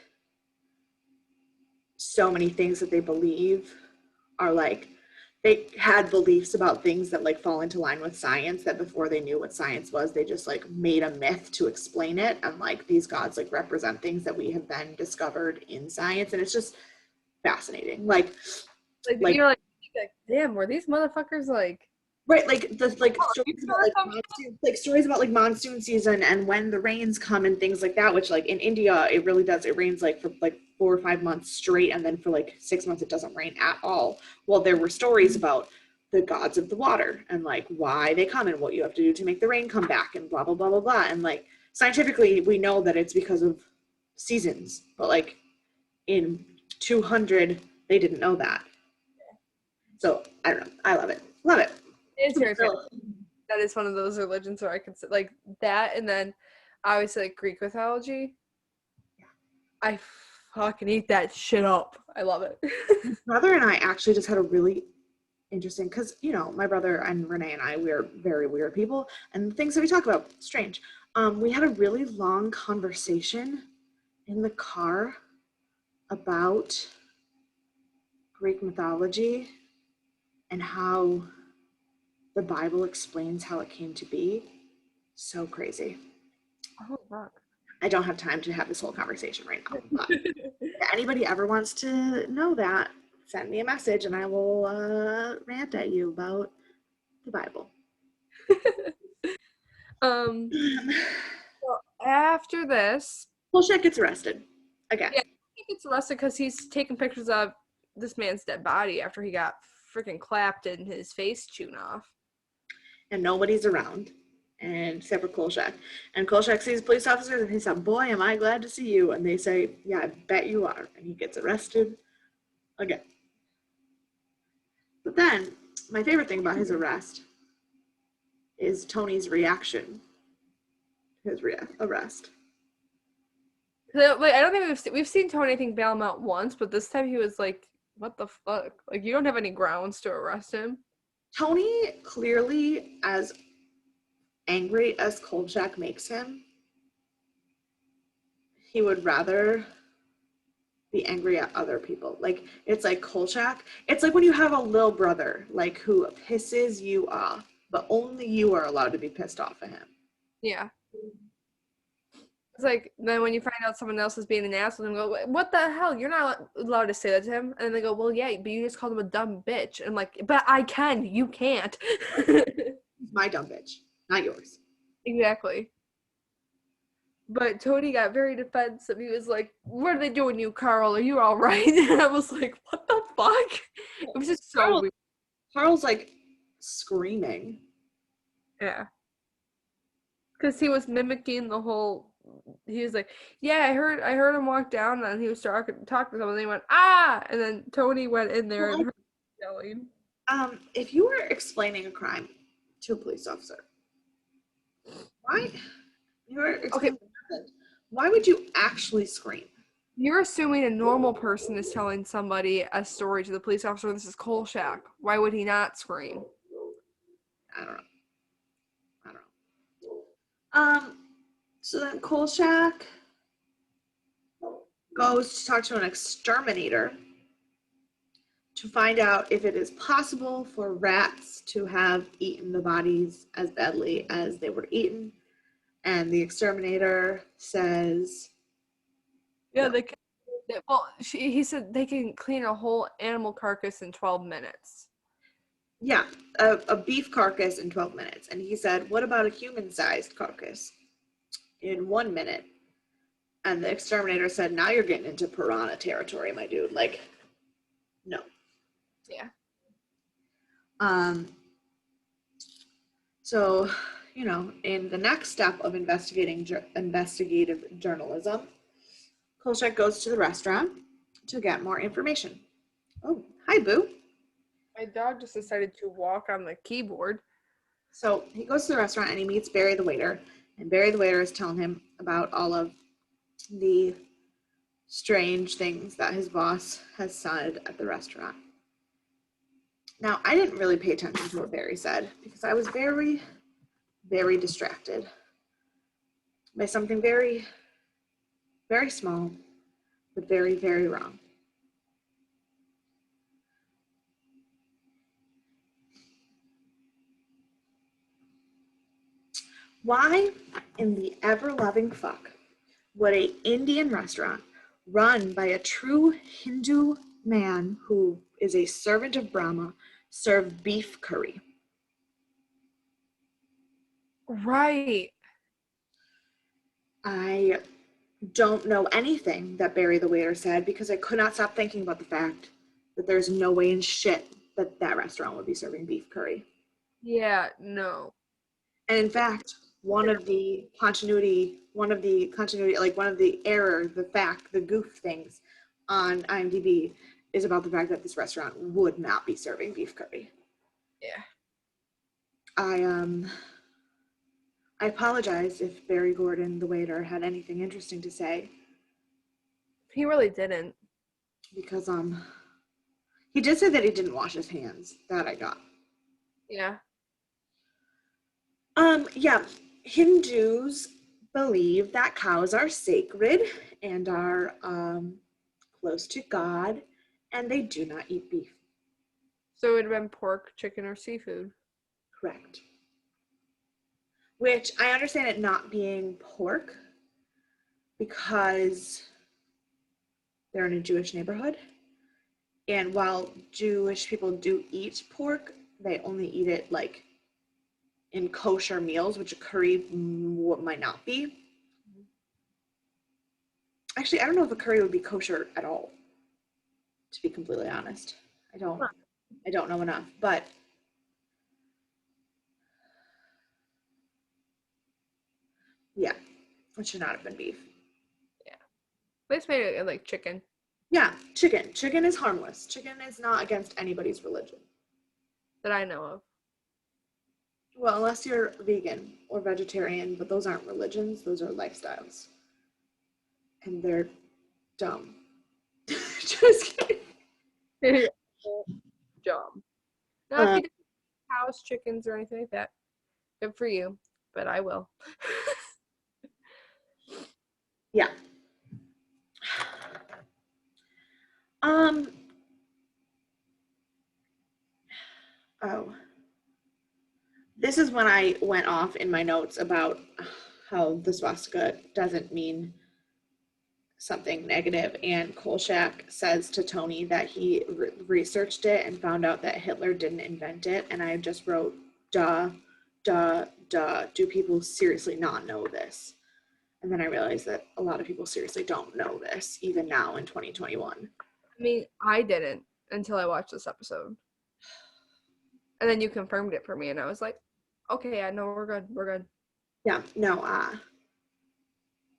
so many things that they believe are like, they had beliefs about things that like fall into line with science that before they knew what science was, they just like made a myth to explain it. And like these gods like represent things that we have then discovered in science. And it's just fascinating. Like You're like, damn, were these motherfuckers like right, like the like stories about like stories about like monsoon season and when the rains come and things like that, which like in India it really does, it rains like for like 4 or 5 months straight, and then for like 6 months it doesn't rain at all. Well, there were stories about the gods of the water and like why they come and what you have to do to make the rain come back and blah blah blah blah blah. And like scientifically we know that it's because of seasons, but like in 200 they didn't know that. So I don't know, I love it. it's very that is one of those religions where I could say like that, and then obviously like Greek mythology. I fucking eat that shit up. I love it. My brother and I actually just had a really interesting, because you know my brother and Renee and I, we're very weird people, and the things that we talk about strange. We had a really long conversation in the car about Greek mythology and how the Bible explains how it came to be. So crazy. Oh fuck. I don't have time to have this whole conversation right now, but if anybody ever wants to know that, send me a message and I will rant at you about the Bible. Well, after this, Kolchak gets arrested again. yeah, he gets arrested because he's taking pictures of this man's dead body after he got freaking clapped and his face chewed off. And nobody's around, and except for Kolchak. And Kolchak sees police officers and he said, "Boy, am I glad to see you." And they say, "Yeah, I bet you are." And he gets arrested again. But then, my favorite thing about his arrest is Tony's reaction to his arrest. Like, I don't think we've seen Tony, I think, bail him out once, but this time he was like, "What the fuck? Like, you don't have any grounds to arrest him." Tony, clearly, as angry as Kolchak makes him, he would rather be angry at other people. Like, it's like Kolchak. It's like when you have a little brother, like, who pisses you off, but only you are allowed to be pissed off at him. Yeah. It's like, then when you find out someone else is being an asshole, and go, "What the hell? You're not allowed to say that to him." And they go, "Well, yeah, but you just called him a dumb bitch." And I'm like, "But I can. You can't." My dumb bitch, not yours. Exactly. But Tony got very defensive. He was like, "What are they doing, you, Carl? Are you all right?" And I was like, "What the fuck?" It was just so weird. Carl's like screaming. Yeah. Because he was mimicking the whole. He was like, "Yeah, I heard him walk down, and he was talking to someone, and they went, ah!" And then Tony went in there and heard yelling. If you were explaining a crime to a police officer, why? Why would you actually scream? You're assuming a normal person is telling somebody a story to the police officer. This is Kolchak. Why would he not scream? I don't know. So then Kolchak goes to talk to an exterminator to find out if it is possible for rats to have eaten the bodies as badly as they were eaten. And the exterminator says, Yeah, no. they can Well, he said they can clean a whole animal carcass in 12 minutes. Yeah, a beef carcass in 12 minutes. And he said, what about a human-sized carcass in 1 minute? And the exterminator said, now you're getting into piranha territory, my dude. Like, no. Yeah. So, you know, in the next step of investigative journalism, Kolchak goes to the restaurant to get more information. Oh, hi, Boo. My dog just decided to walk on the keyboard. So he goes to the restaurant and he meets Barry the waiter. And Barry the waiter is telling him about all of the strange things that his boss has said at the restaurant. Now, I didn't really pay attention to what Barry said because I was very, very distracted by something very, very small, but very, very wrong. Why in the ever-loving fuck would an Indian restaurant run by a true Hindu man who is a servant of Brahma serve beef curry? Right. I don't know anything that Barry the waiter said because I could not stop thinking about the fact that there's no way in shit that that restaurant would be serving beef curry. Yeah, no. And in fact, one of the error, the fact, the goof things on IMDb is about the fact that this restaurant would not be serving beef curry. Yeah. I apologize if Barry Gordon, the waiter, had anything interesting to say. He really didn't. Because he did say that he didn't wash his hands. That I got. Yeah. Yeah. Hindus believe that cows are sacred and are close to God, and they do not eat beef. So it would have been pork, chicken, or seafood. Correct. Which I understand it not being pork because they're in a Jewish neighborhood. And while Jewish people do eat pork, they only eat it like in kosher meals, which a curry might not be. Actually, I don't know if a curry would be kosher at all, to be completely honest. I don't know enough, but yeah, it should not have been beef. Yeah. They just made it like chicken. Yeah, chicken. Chicken is harmless. Chicken is not against anybody's religion. That I know of. Well, unless you're vegan or vegetarian, but those aren't religions, those are lifestyles. And they're dumb. Just kidding. Dumb. No, if you don't eat cows, chickens, or anything like that, good for you. But I will. Yeah. Oh. This is when I went off in my notes about how the swastika doesn't mean something negative, and Kolchak says to Tony that he researched it and found out that Hitler didn't invent it, and I just wrote, duh, do people seriously not know this? And then I realized that a lot of people seriously don't know this, even now in 2021. I mean, I didn't until I watched this episode. And then you confirmed it for me, and I was like, okay, I know we're good. Yeah, no,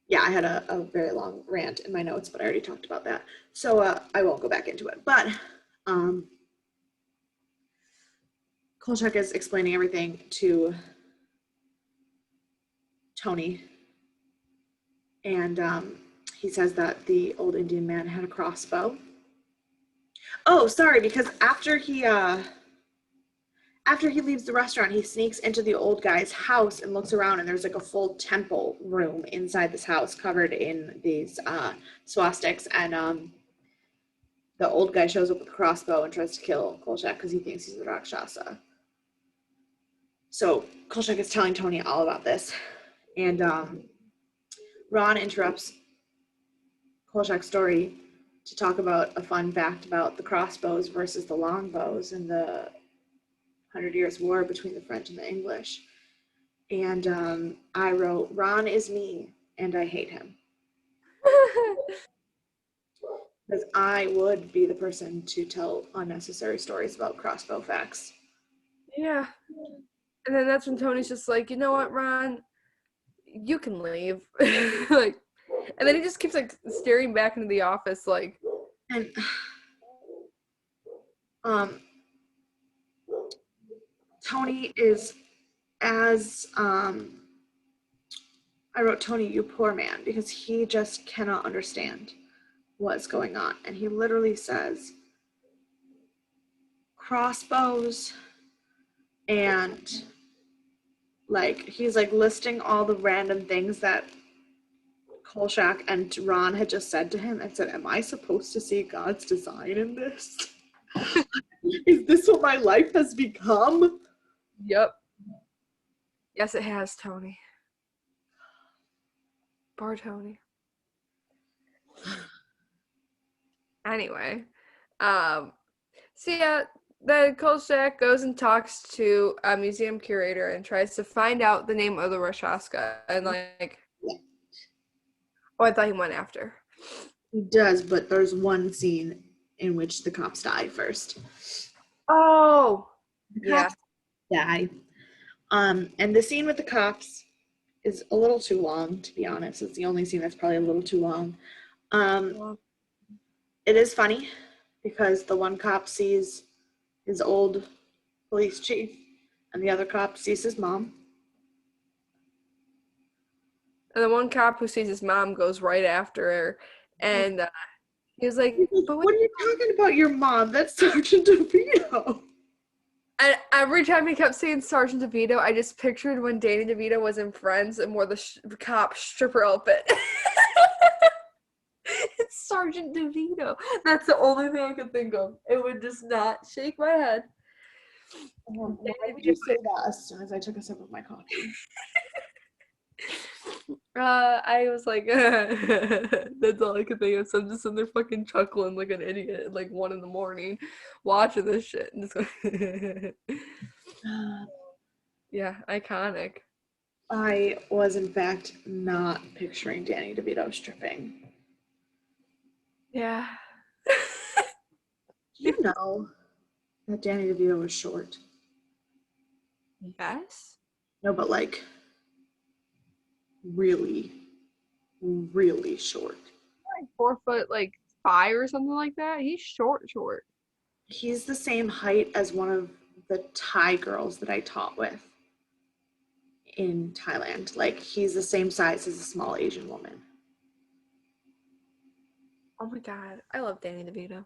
yeah, I had a very long rant in my notes, but I already talked about that. So I won't go back into it. But Kolchak is explaining everything to Tony. And he says that the old Indian man had a crossbow. Oh, sorry, because after he leaves the restaurant, he sneaks into the old guy's house and looks around, and there's like a full temple room inside this house covered in these swastiks. And the old guy shows up with a crossbow and tries to kill Kolchak because he thinks he's a Rakshasa. So Kolchak is telling Tony all about this. And Ron interrupts Kolchak's story to talk about a fun fact about the crossbows versus the longbows in the 100 Years' War between the French and the English. And I wrote, Ron is me, and I hate him. Because I would be the person to tell unnecessary stories about crossbow facts. Yeah. And then that's when Tony's just like, you know what, Ron? You can leave. Like, and then he just keeps like staring back into the office like. And Tony is as I wrote, Tony, you poor man, because he just cannot understand what's going on. And he literally says, crossbows, and like he's like listing all the random things that Kolchak and Ron had just said to him and said, am I supposed to see God's design in this? Is this what my life has become? Yep. Yes, it has, Tony. Poor Tony. Anyway, so yeah, then Kolchak goes and talks to a museum curator and tries to find out the name of the Rashashka. And like, oh, I thought he went after. He does, but there's one scene in which the cops die first. Oh, the cops die. And the scene with the cops is a little too long, to be honest. It's the only scene that's probably a little too long. It is funny because the one cop sees his old police chief and the other cop sees his mom. And the one cop who sees his mom goes right after her. And he was like, but what are you talking about your mom? That's Sergeant DeVito. And every time he kept saying Sergeant DeVito, I just pictured when Danny DeVito was in Friends and wore the cop stripper outfit. It's Sergeant DeVito. That's the only thing I could think of. It would just not shake my head. Why would you say that as soon as I took a sip of my coffee? I was like, that's all I could think of. So I'm just in there fucking chuckling like an idiot at like 1 a.m, watching this shit. And just yeah, iconic. I was in fact not picturing Danny DeVito stripping. Yeah. You know that Danny DeVito was short. Yes. No, but like really, really short. Like 4'5" or something like that. He's short. He's the same height as one of the Thai girls that I taught with in Thailand. Like he's the same size as a small Asian woman. Oh my god, I love Danny DeVito.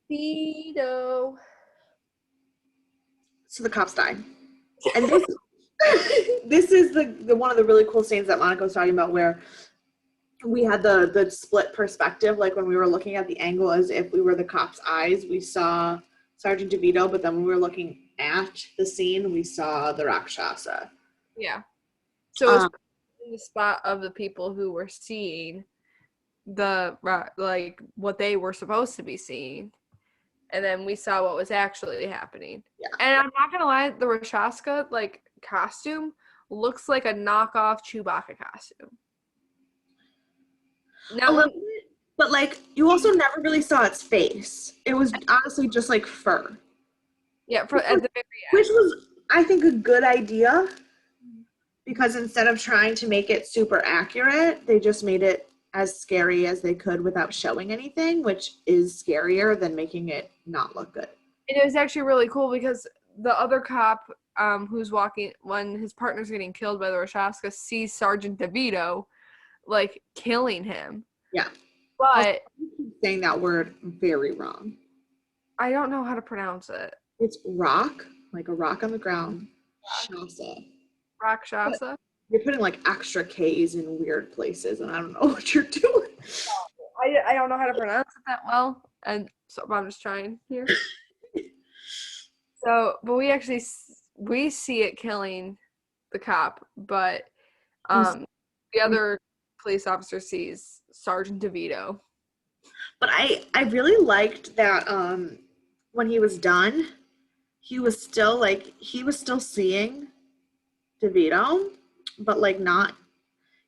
DeVito. So the cops die. And this is the one of the really cool scenes that Monica was talking about where we had the split perspective, like when we were looking at the angle as if we were the cop's eyes, we saw Sergeant DeVito, but then when we were looking at the scene, we saw the Rakshasa. Yeah. So it's in the spot of the people who were seeing the like what they were supposed to be seeing, and then we saw what was actually happening. Yeah. And I'm not gonna lie, the Rashashka like costume looks like a knockoff Chewbacca costume. A little bit, but like you also never really saw its face. It was honestly just like fur. Yeah, at the very end. Which was, I think, a good idea because instead of trying to make it super accurate, they just made it as scary as they could without showing anything, which is scarier than making it not look good. It was actually really cool because the other cop who's walking when his partner's getting killed by the Rashashka sees Sergeant DeVito like killing him. Yeah. But saying that word very wrong. I don't know how to pronounce it. It's rock, like a rock on the ground. Shasa. Rakshasa. You're putting like extra K's in weird places, and I don't know what you're doing. I don't know how to pronounce it that well, and so I'm just trying here. So, but we see it killing the cop, but the other police officer sees Sergeant DeVito. But I really liked that when he was done, he was still seeing DeVito, but like not.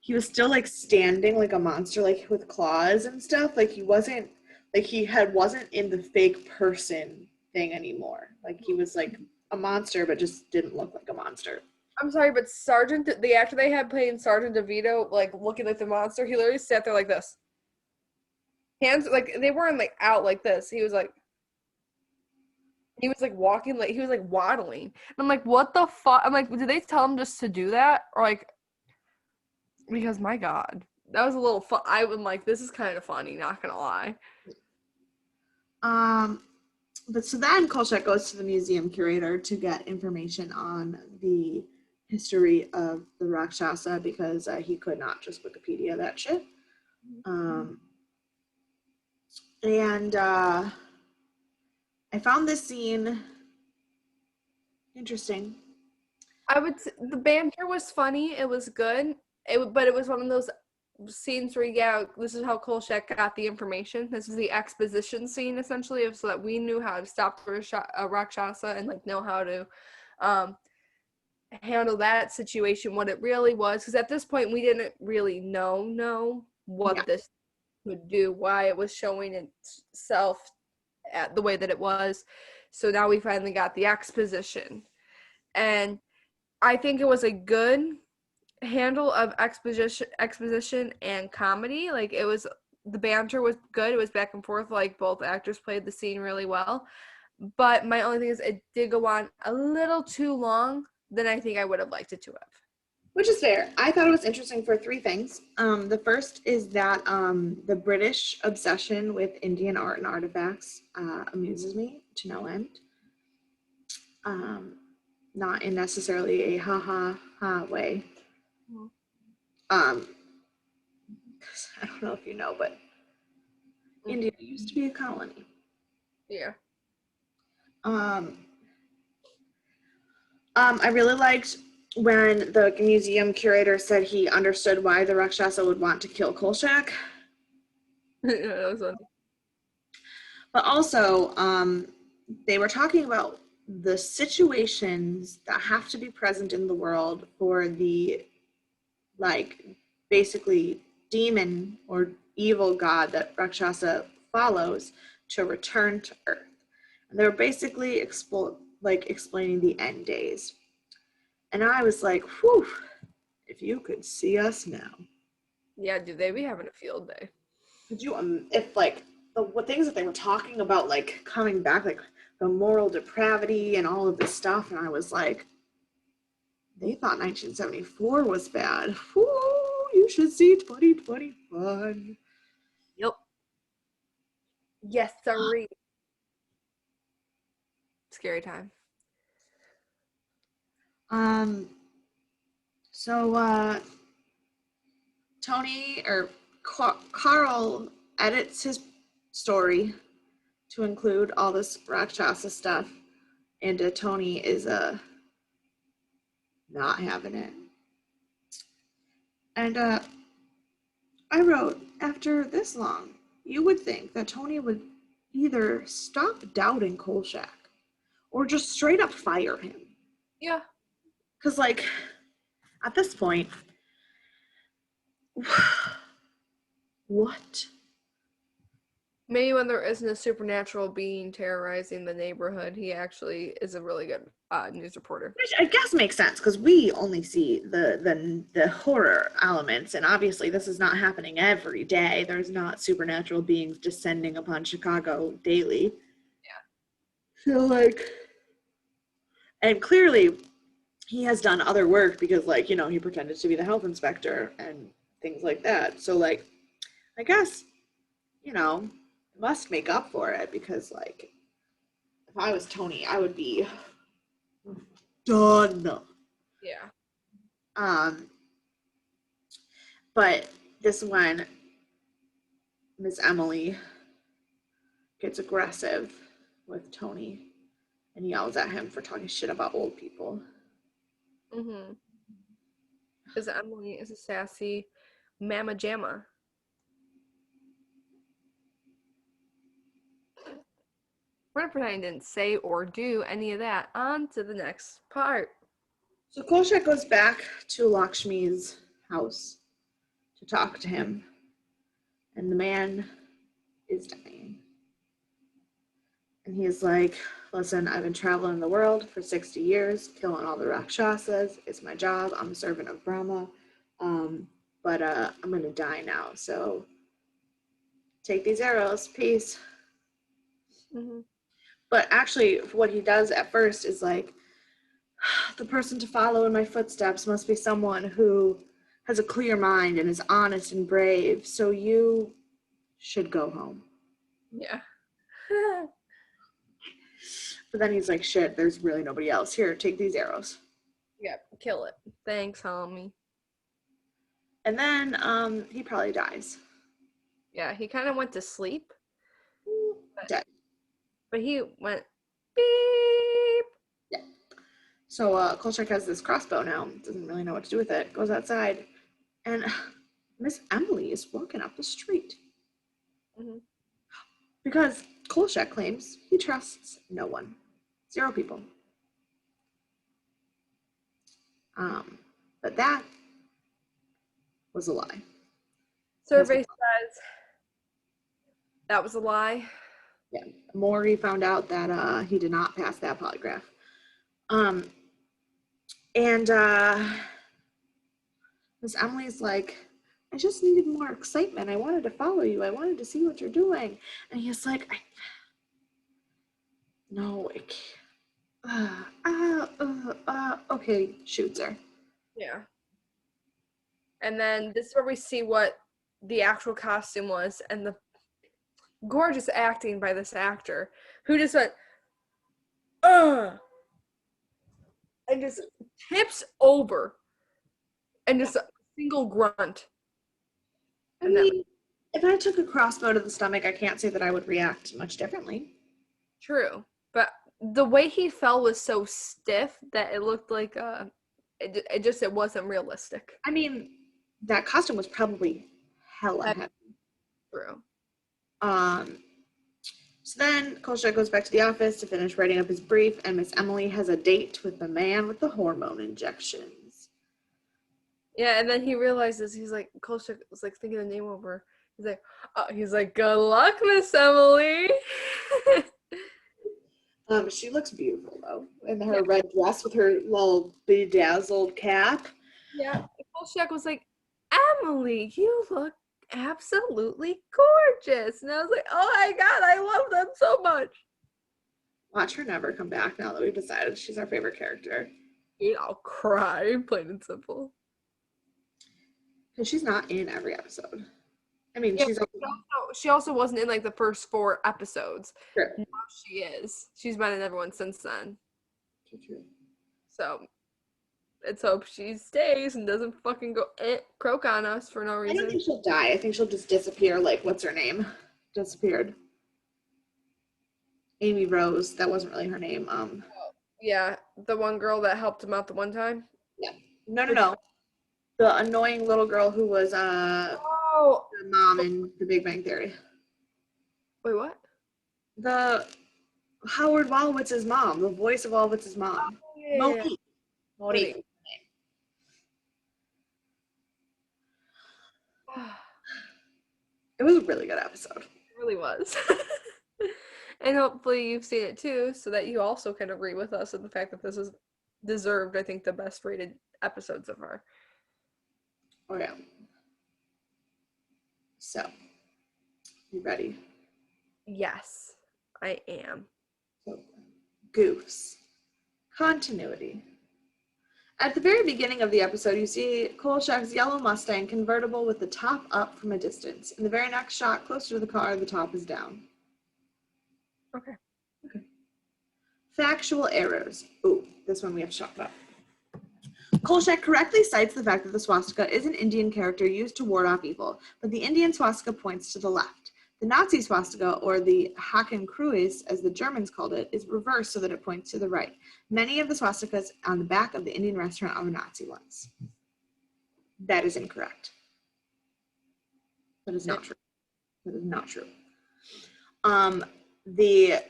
He was still like standing like a monster, like with claws and stuff. Like he wasn't wasn't in the fake person thing anymore. Like he was like a monster, but just didn't look like a monster. I'm sorry, but the actor they had playing Sergeant DeVito, like looking like the monster, he literally sat there like this. Hands, like, they weren't like out like this. He was like walking, like he was like waddling. And I'm like, what the fuck? I'm like, did they tell him just to do that? Or like, because my God, that was a little fun. I was like, this is kind of funny, not gonna lie. But so then Kolchak goes to the museum curator to get information on the history of the Rakshasa because he could not just Wikipedia that shit. And I found this scene interesting. The banter was funny. It was good. But it was one of those scenes where, this is how Kolchak got the information. This is the exposition scene, essentially, so that we knew how to stop the Rakshasa and like know how to handle that situation, what it really was. Because at this point, we didn't really know what this would do, why it was showing itself at the way that it was. So now we finally got the exposition, and I think it was a good handle of exposition and comedy. Like, it was, the banter was good. It was back and forth. Like, both actors played the scene really well. But my only thing is, it did go on a little too long than I think I would have liked it to have. Which is fair. I thought it was interesting for three things. The first is that the British obsession with Indian art and artifacts amuses me to no end. Not in necessarily a ha way. I don't know if you know, but India used to be a colony. Yeah. I really liked when the museum curator said he understood why the Rakshasa would want to kill Kolchak. Yeah, that was funny. But also, they were talking about the situations that have to be present in the world for the, like, basically demon or evil god that Rakshasa follows to return to Earth. And they were basically explaining the end days. And I was like, whew, if you could see us now. Yeah, dude, they be having a field day. Could you, if like, what things that they were talking about, like coming back, like the moral depravity and all of this stuff, and I was like, they thought 1974 was bad. Whoo, you should see 2021. Yep. Yes, sorry. Scary time. So Tony or Carl edits his story to include all this Rakshasa stuff, and Tony is not having it. And I wrote, after this long, you would think that Tony would either stop doubting Kolchak or just straight up fire him. Yeah. Because, like, at this point, what? Maybe when there isn't a supernatural being terrorizing the neighborhood, he actually is a really good news reporter. Which I guess makes sense, because we only see the horror elements, and obviously this is not happening every day. There's not supernatural beings descending upon Chicago daily. Yeah. So, like, and clearly he has done other work because, like, you know, he pretended to be the health inspector and things like that. So, like, I guess, you know, must make up for it, because, like, if I was Tony, I would be done. Yeah. But this one, Miss Emily gets aggressive with Tony and yells at him for talking shit about old people. Because Emily is a sassy Mama Jamma. We're gonna pretend I didn't say or do any of that. On to the next part. So Kolchak goes back to Lakshmi's house to talk to him, and the man is dying. And he's like, listen, I've been traveling the world for 60 years, killing all the Rakshasas. It's my job. I'm a servant of Brahma. But I'm going to die now. So take these arrows. Peace. Mm-hmm. But actually, what he does at first is like, the person to follow in my footsteps must be someone who has a clear mind and is honest and brave. So you should go home. Yeah. But then he's like, shit, there's really nobody else. Here, take these arrows. Yep, kill it. Thanks, homie. And then he probably dies. Yeah, he kind of went to sleep. Dead. But he went beep. Yeah. So Kolchak has this crossbow now. Doesn't really know what to do with it. Goes outside. And Miss Emily is walking up the street. Mm-hmm. Because Kolchak claims he trusts no one. 0 people. But that was a lie. Survey says that was a lie. Yeah. Maury found out that he did not pass that polygraph. And Miss Emily's like, I just needed more excitement. I wanted to follow you. I wanted to see what you're doing. And he's like, no, I can't. Okay, shoots her. Yeah. And then this is where we see what the actual costume was and the gorgeous acting by this actor who just went, and just tips over and just a single grunt. I mean, if I took a crossbow to the stomach, I can't say that I would react much differently. True. But the way he fell was so stiff that it looked like it wasn't realistic. I mean, that costume was probably hella heavy. True. So then Kolchak goes back to the office to finish writing up his brief, and Miss Emily has a date with the man with the hormone injections. Yeah, and then he realizes, he's like, Kolchak was like thinking the name over. He's like, good luck, Miss Emily. She looks beautiful though, in her red dress with her little bedazzled cap. Yeah, Kolchak was like, Emily, you look absolutely gorgeous. And I was like, oh my god, I love them so much. Watch her never come back now that we've decided she's our favorite character. Yeah, I'll cry, plain and simple. Because she's not in every episode. I mean, yeah, she also wasn't in like the first 4 episodes. Sure. Now she is. She's been in everyone since then. True. So let's hope she stays and doesn't fucking go croak on us for no reason. I don't think she'll die. I think she'll just disappear like, what's her name? Disappeared. Amy Rose. That wasn't really her name. Yeah, the one girl that helped him out the one time? Yeah. No. The annoying little girl who was the mom in The Big Bang Theory. Wait, what? The Howard Wolowitz's mom. The voice of Wolowitz's mom. Yeah. Monique. It was a really good episode. It really was. And hopefully you've seen it too, so that you also can agree with us in the fact that this is deserved, I think, the best rated episode so far. Oh yeah. So, you ready? Yes, I am. So, goofs. Continuity. At the very beginning of the episode, you see Kolchak's yellow Mustang convertible with the top up from a distance. In the very next shot, closer to the car, the top is down. Okay. Factual errors. Ooh, this one we have to talk about. Kolchak correctly cites the fact that the swastika is an Indian character used to ward off evil, but the Indian swastika points to the left. The Nazi swastika, or the Hakenkreuz, as the Germans called it, is reversed so that it points to the right. Many of the swastikas on the back of the Indian restaurant are Nazi ones. That is incorrect. That is not true. That is not true. The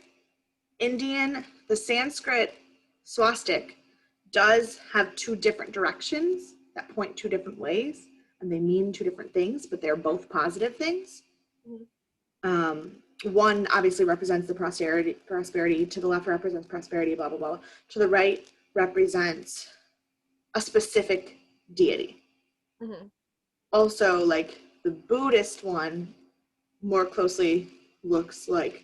Sanskrit swastik does have two different directions that point two different ways, and they mean two different things, but they're both positive things. One obviously represents the prosperity. To the left represents prosperity, blah, blah, blah. To the right represents a specific deity. Also, like the Buddhist one more closely looks like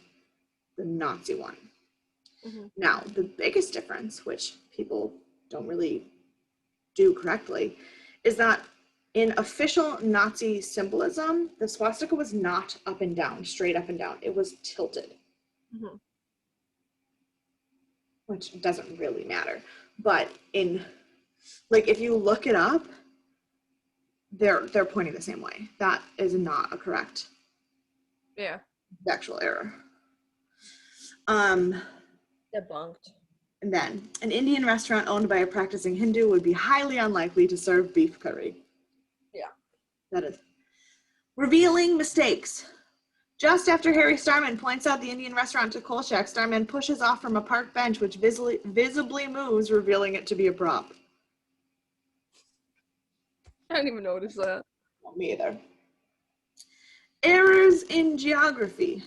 the Nazi one. Now, the biggest difference, which people don't really do correctly, is that in official Nazi symbolism, the swastika was not up and down, straight up and down. It was tilted, which doesn't really matter. But if you look it up, they're pointing the same way. That is not a correct actual error. Debunked. And then, an Indian restaurant owned by a practicing Hindu would be highly unlikely to serve beef curry. Yeah. That is. Revealing mistakes. Just after Harry Starman points out the Indian restaurant to Kolchak, Starman pushes off from a park bench, which visibly moves, revealing it to be a prop. I didn't even notice that. Well, me either. Errors in geography.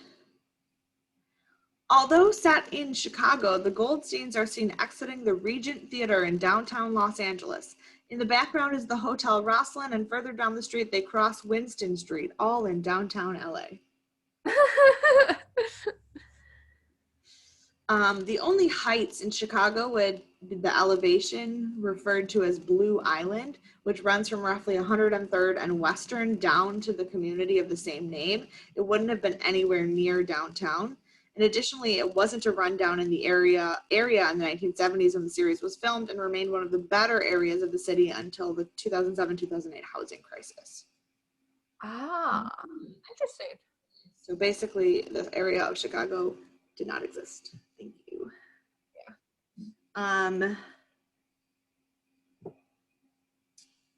Although set in Chicago, the Goldsteins are seen exiting the Regent Theater in downtown Los Angeles. In the background is the Hotel Rosslyn, and further down the street they cross Winston Street, all in downtown LA. The only heights in Chicago would be the elevation referred to as Blue Island, which runs from roughly 103rd and Western down to the community of the same name. It wouldn't have been anywhere near downtown. And additionally, it wasn't a rundown in the area in the 1970s when the series was filmed, and remained one of the better areas of the city until the 2007-2008 housing crisis. Interesting. So basically, the area of Chicago did not exist. Thank you. Yeah.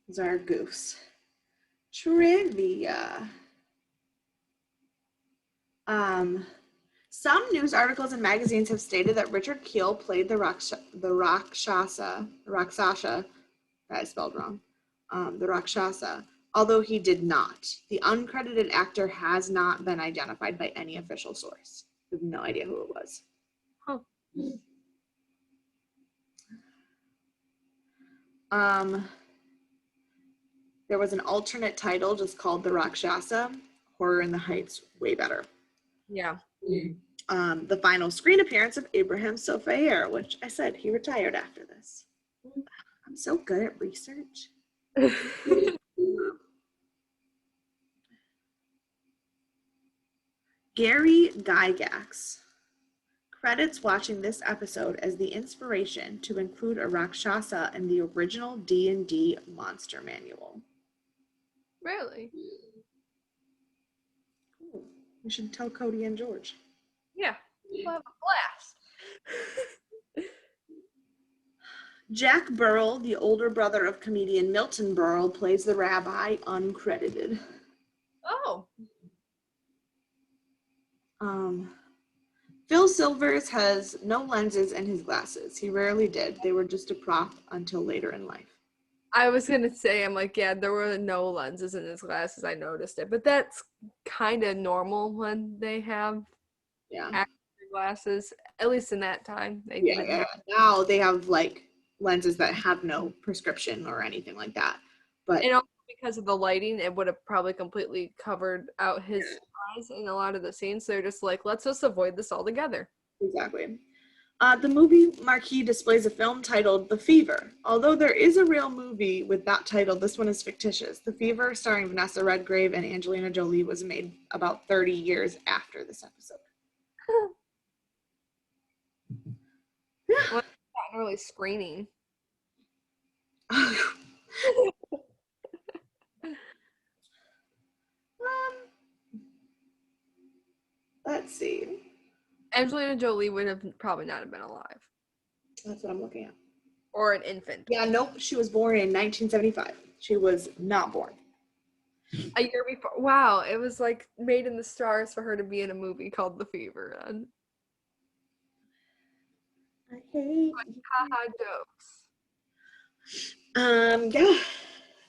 Those are our goofs. Trivia. Some news articles and magazines have stated that Richard Kiel played the Rakshasa, that is spelled wrong, the Rakshasa, although he did not. The uncredited actor has not been identified by any official source. I have no idea who it was. There was an alternate title just called The Rakshasa. Horror in the Heights, way better. Yeah. The final screen appearance of Abraham Sofayer, which I said he retired after this. I'm so good at research. Gary Gygax credits watching this episode as the inspiration to include a Rakshasa in the original D&D monster manual. Really? Ooh, we should tell Cody and George. Yeah. We'll have a blast. Jack Burrell, the older brother of comedian Milton Berle, plays the rabbi, uncredited. Oh. Phil Silvers has no lenses in his glasses. He rarely did. They were just a prop until later in life. I was going to say, I'm like, yeah, there were no lenses in his glasses. I noticed it. But that's kind of normal when they have actor glasses, at least in that time. They didn't have. Now they have like lenses that have no prescription or anything like that. But and also because of the lighting, it would have probably completely covered out his eyes in a lot of the scenes. So they're just like, let's just avoid this altogether. Exactly. The movie marquee displays a film titled The Fever. Although there is a real movie with that title, this one is fictitious. The Fever, starring Vanessa Redgrave and Angelina Jolie, was made about 30 years after this episode. Well, not really screening. Let's see. Angelina Jolie would have probably not have been alive. That's what I'm looking at. Or an infant. Yeah, nope. She was born in 1975. She was not born. A year before. Wow, it was like made in the stars for her to be in a movie called The Fever. And I hate haha jokes. yeah.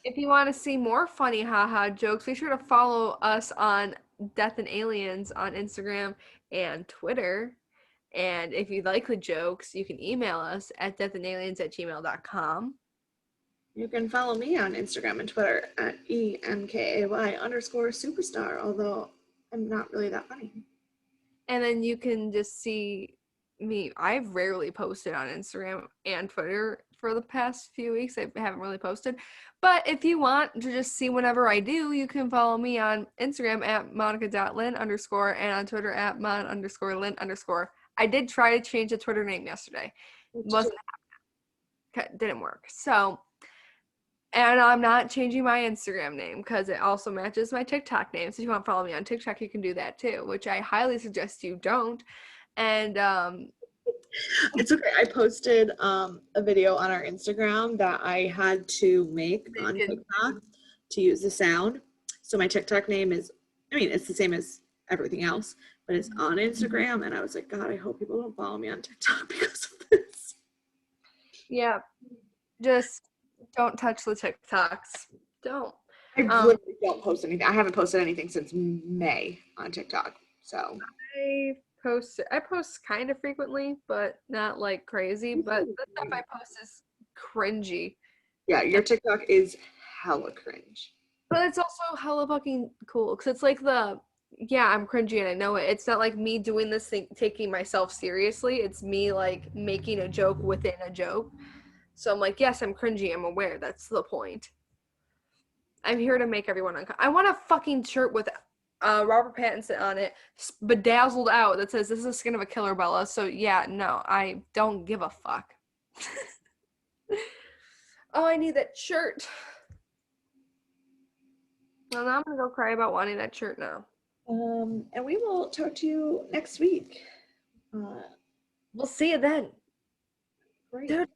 If you want to see more funny haha jokes, be sure to follow us on Death and Aliens on Instagram and Twitter. And if you like the jokes, you can email us at deathandaliens@gmail.com. You can follow me on Instagram and Twitter at EMKAY_superstar, although I'm not really that funny. And then you can just see me. I've rarely posted on Instagram and Twitter for the past few weeks. I haven't really posted. But if you want to just see whenever I do, you can follow me on Instagram at monica.lin_ and on Twitter at mon_lin_. I did try to change the Twitter name yesterday. Wasn't happening. Didn't work. So, and I'm not changing my Instagram name because it also matches my TikTok name. So if you want to follow me on TikTok, you can do that too, which I highly suggest you don't. And it's okay. I posted a video on our Instagram that I had to make on TikTok to use the sound. So my TikTok name is, I mean, it's the same as everything else, but it's on Instagram. And I was like, God, I hope people don't follow me on TikTok because of this. yeah, just don't touch the TikToks. Don't. I literally don't post anything. I haven't posted anything since May on TikTok. So I post kind of frequently, but not like crazy. But the stuff I post is cringy. Yeah, your TikTok is hella cringe. But it's also hella fucking cool because it's like yeah, I'm cringy and I know it. It's not like me doing this thing, taking myself seriously. It's me like making a joke within a joke. So I'm like, yes, I'm cringy. I'm aware. That's the point. I'm here to make everyone uncomfortable. I want a fucking shirt with Robert Pattinson on it, bedazzled out, that says, "This is the skin of a killer, Bella." So yeah, no, I don't give a fuck. Oh, I need that shirt. Well, now I'm gonna go cry about wanting that shirt now. And we will talk to you next week. We'll see you then. Great. Dude.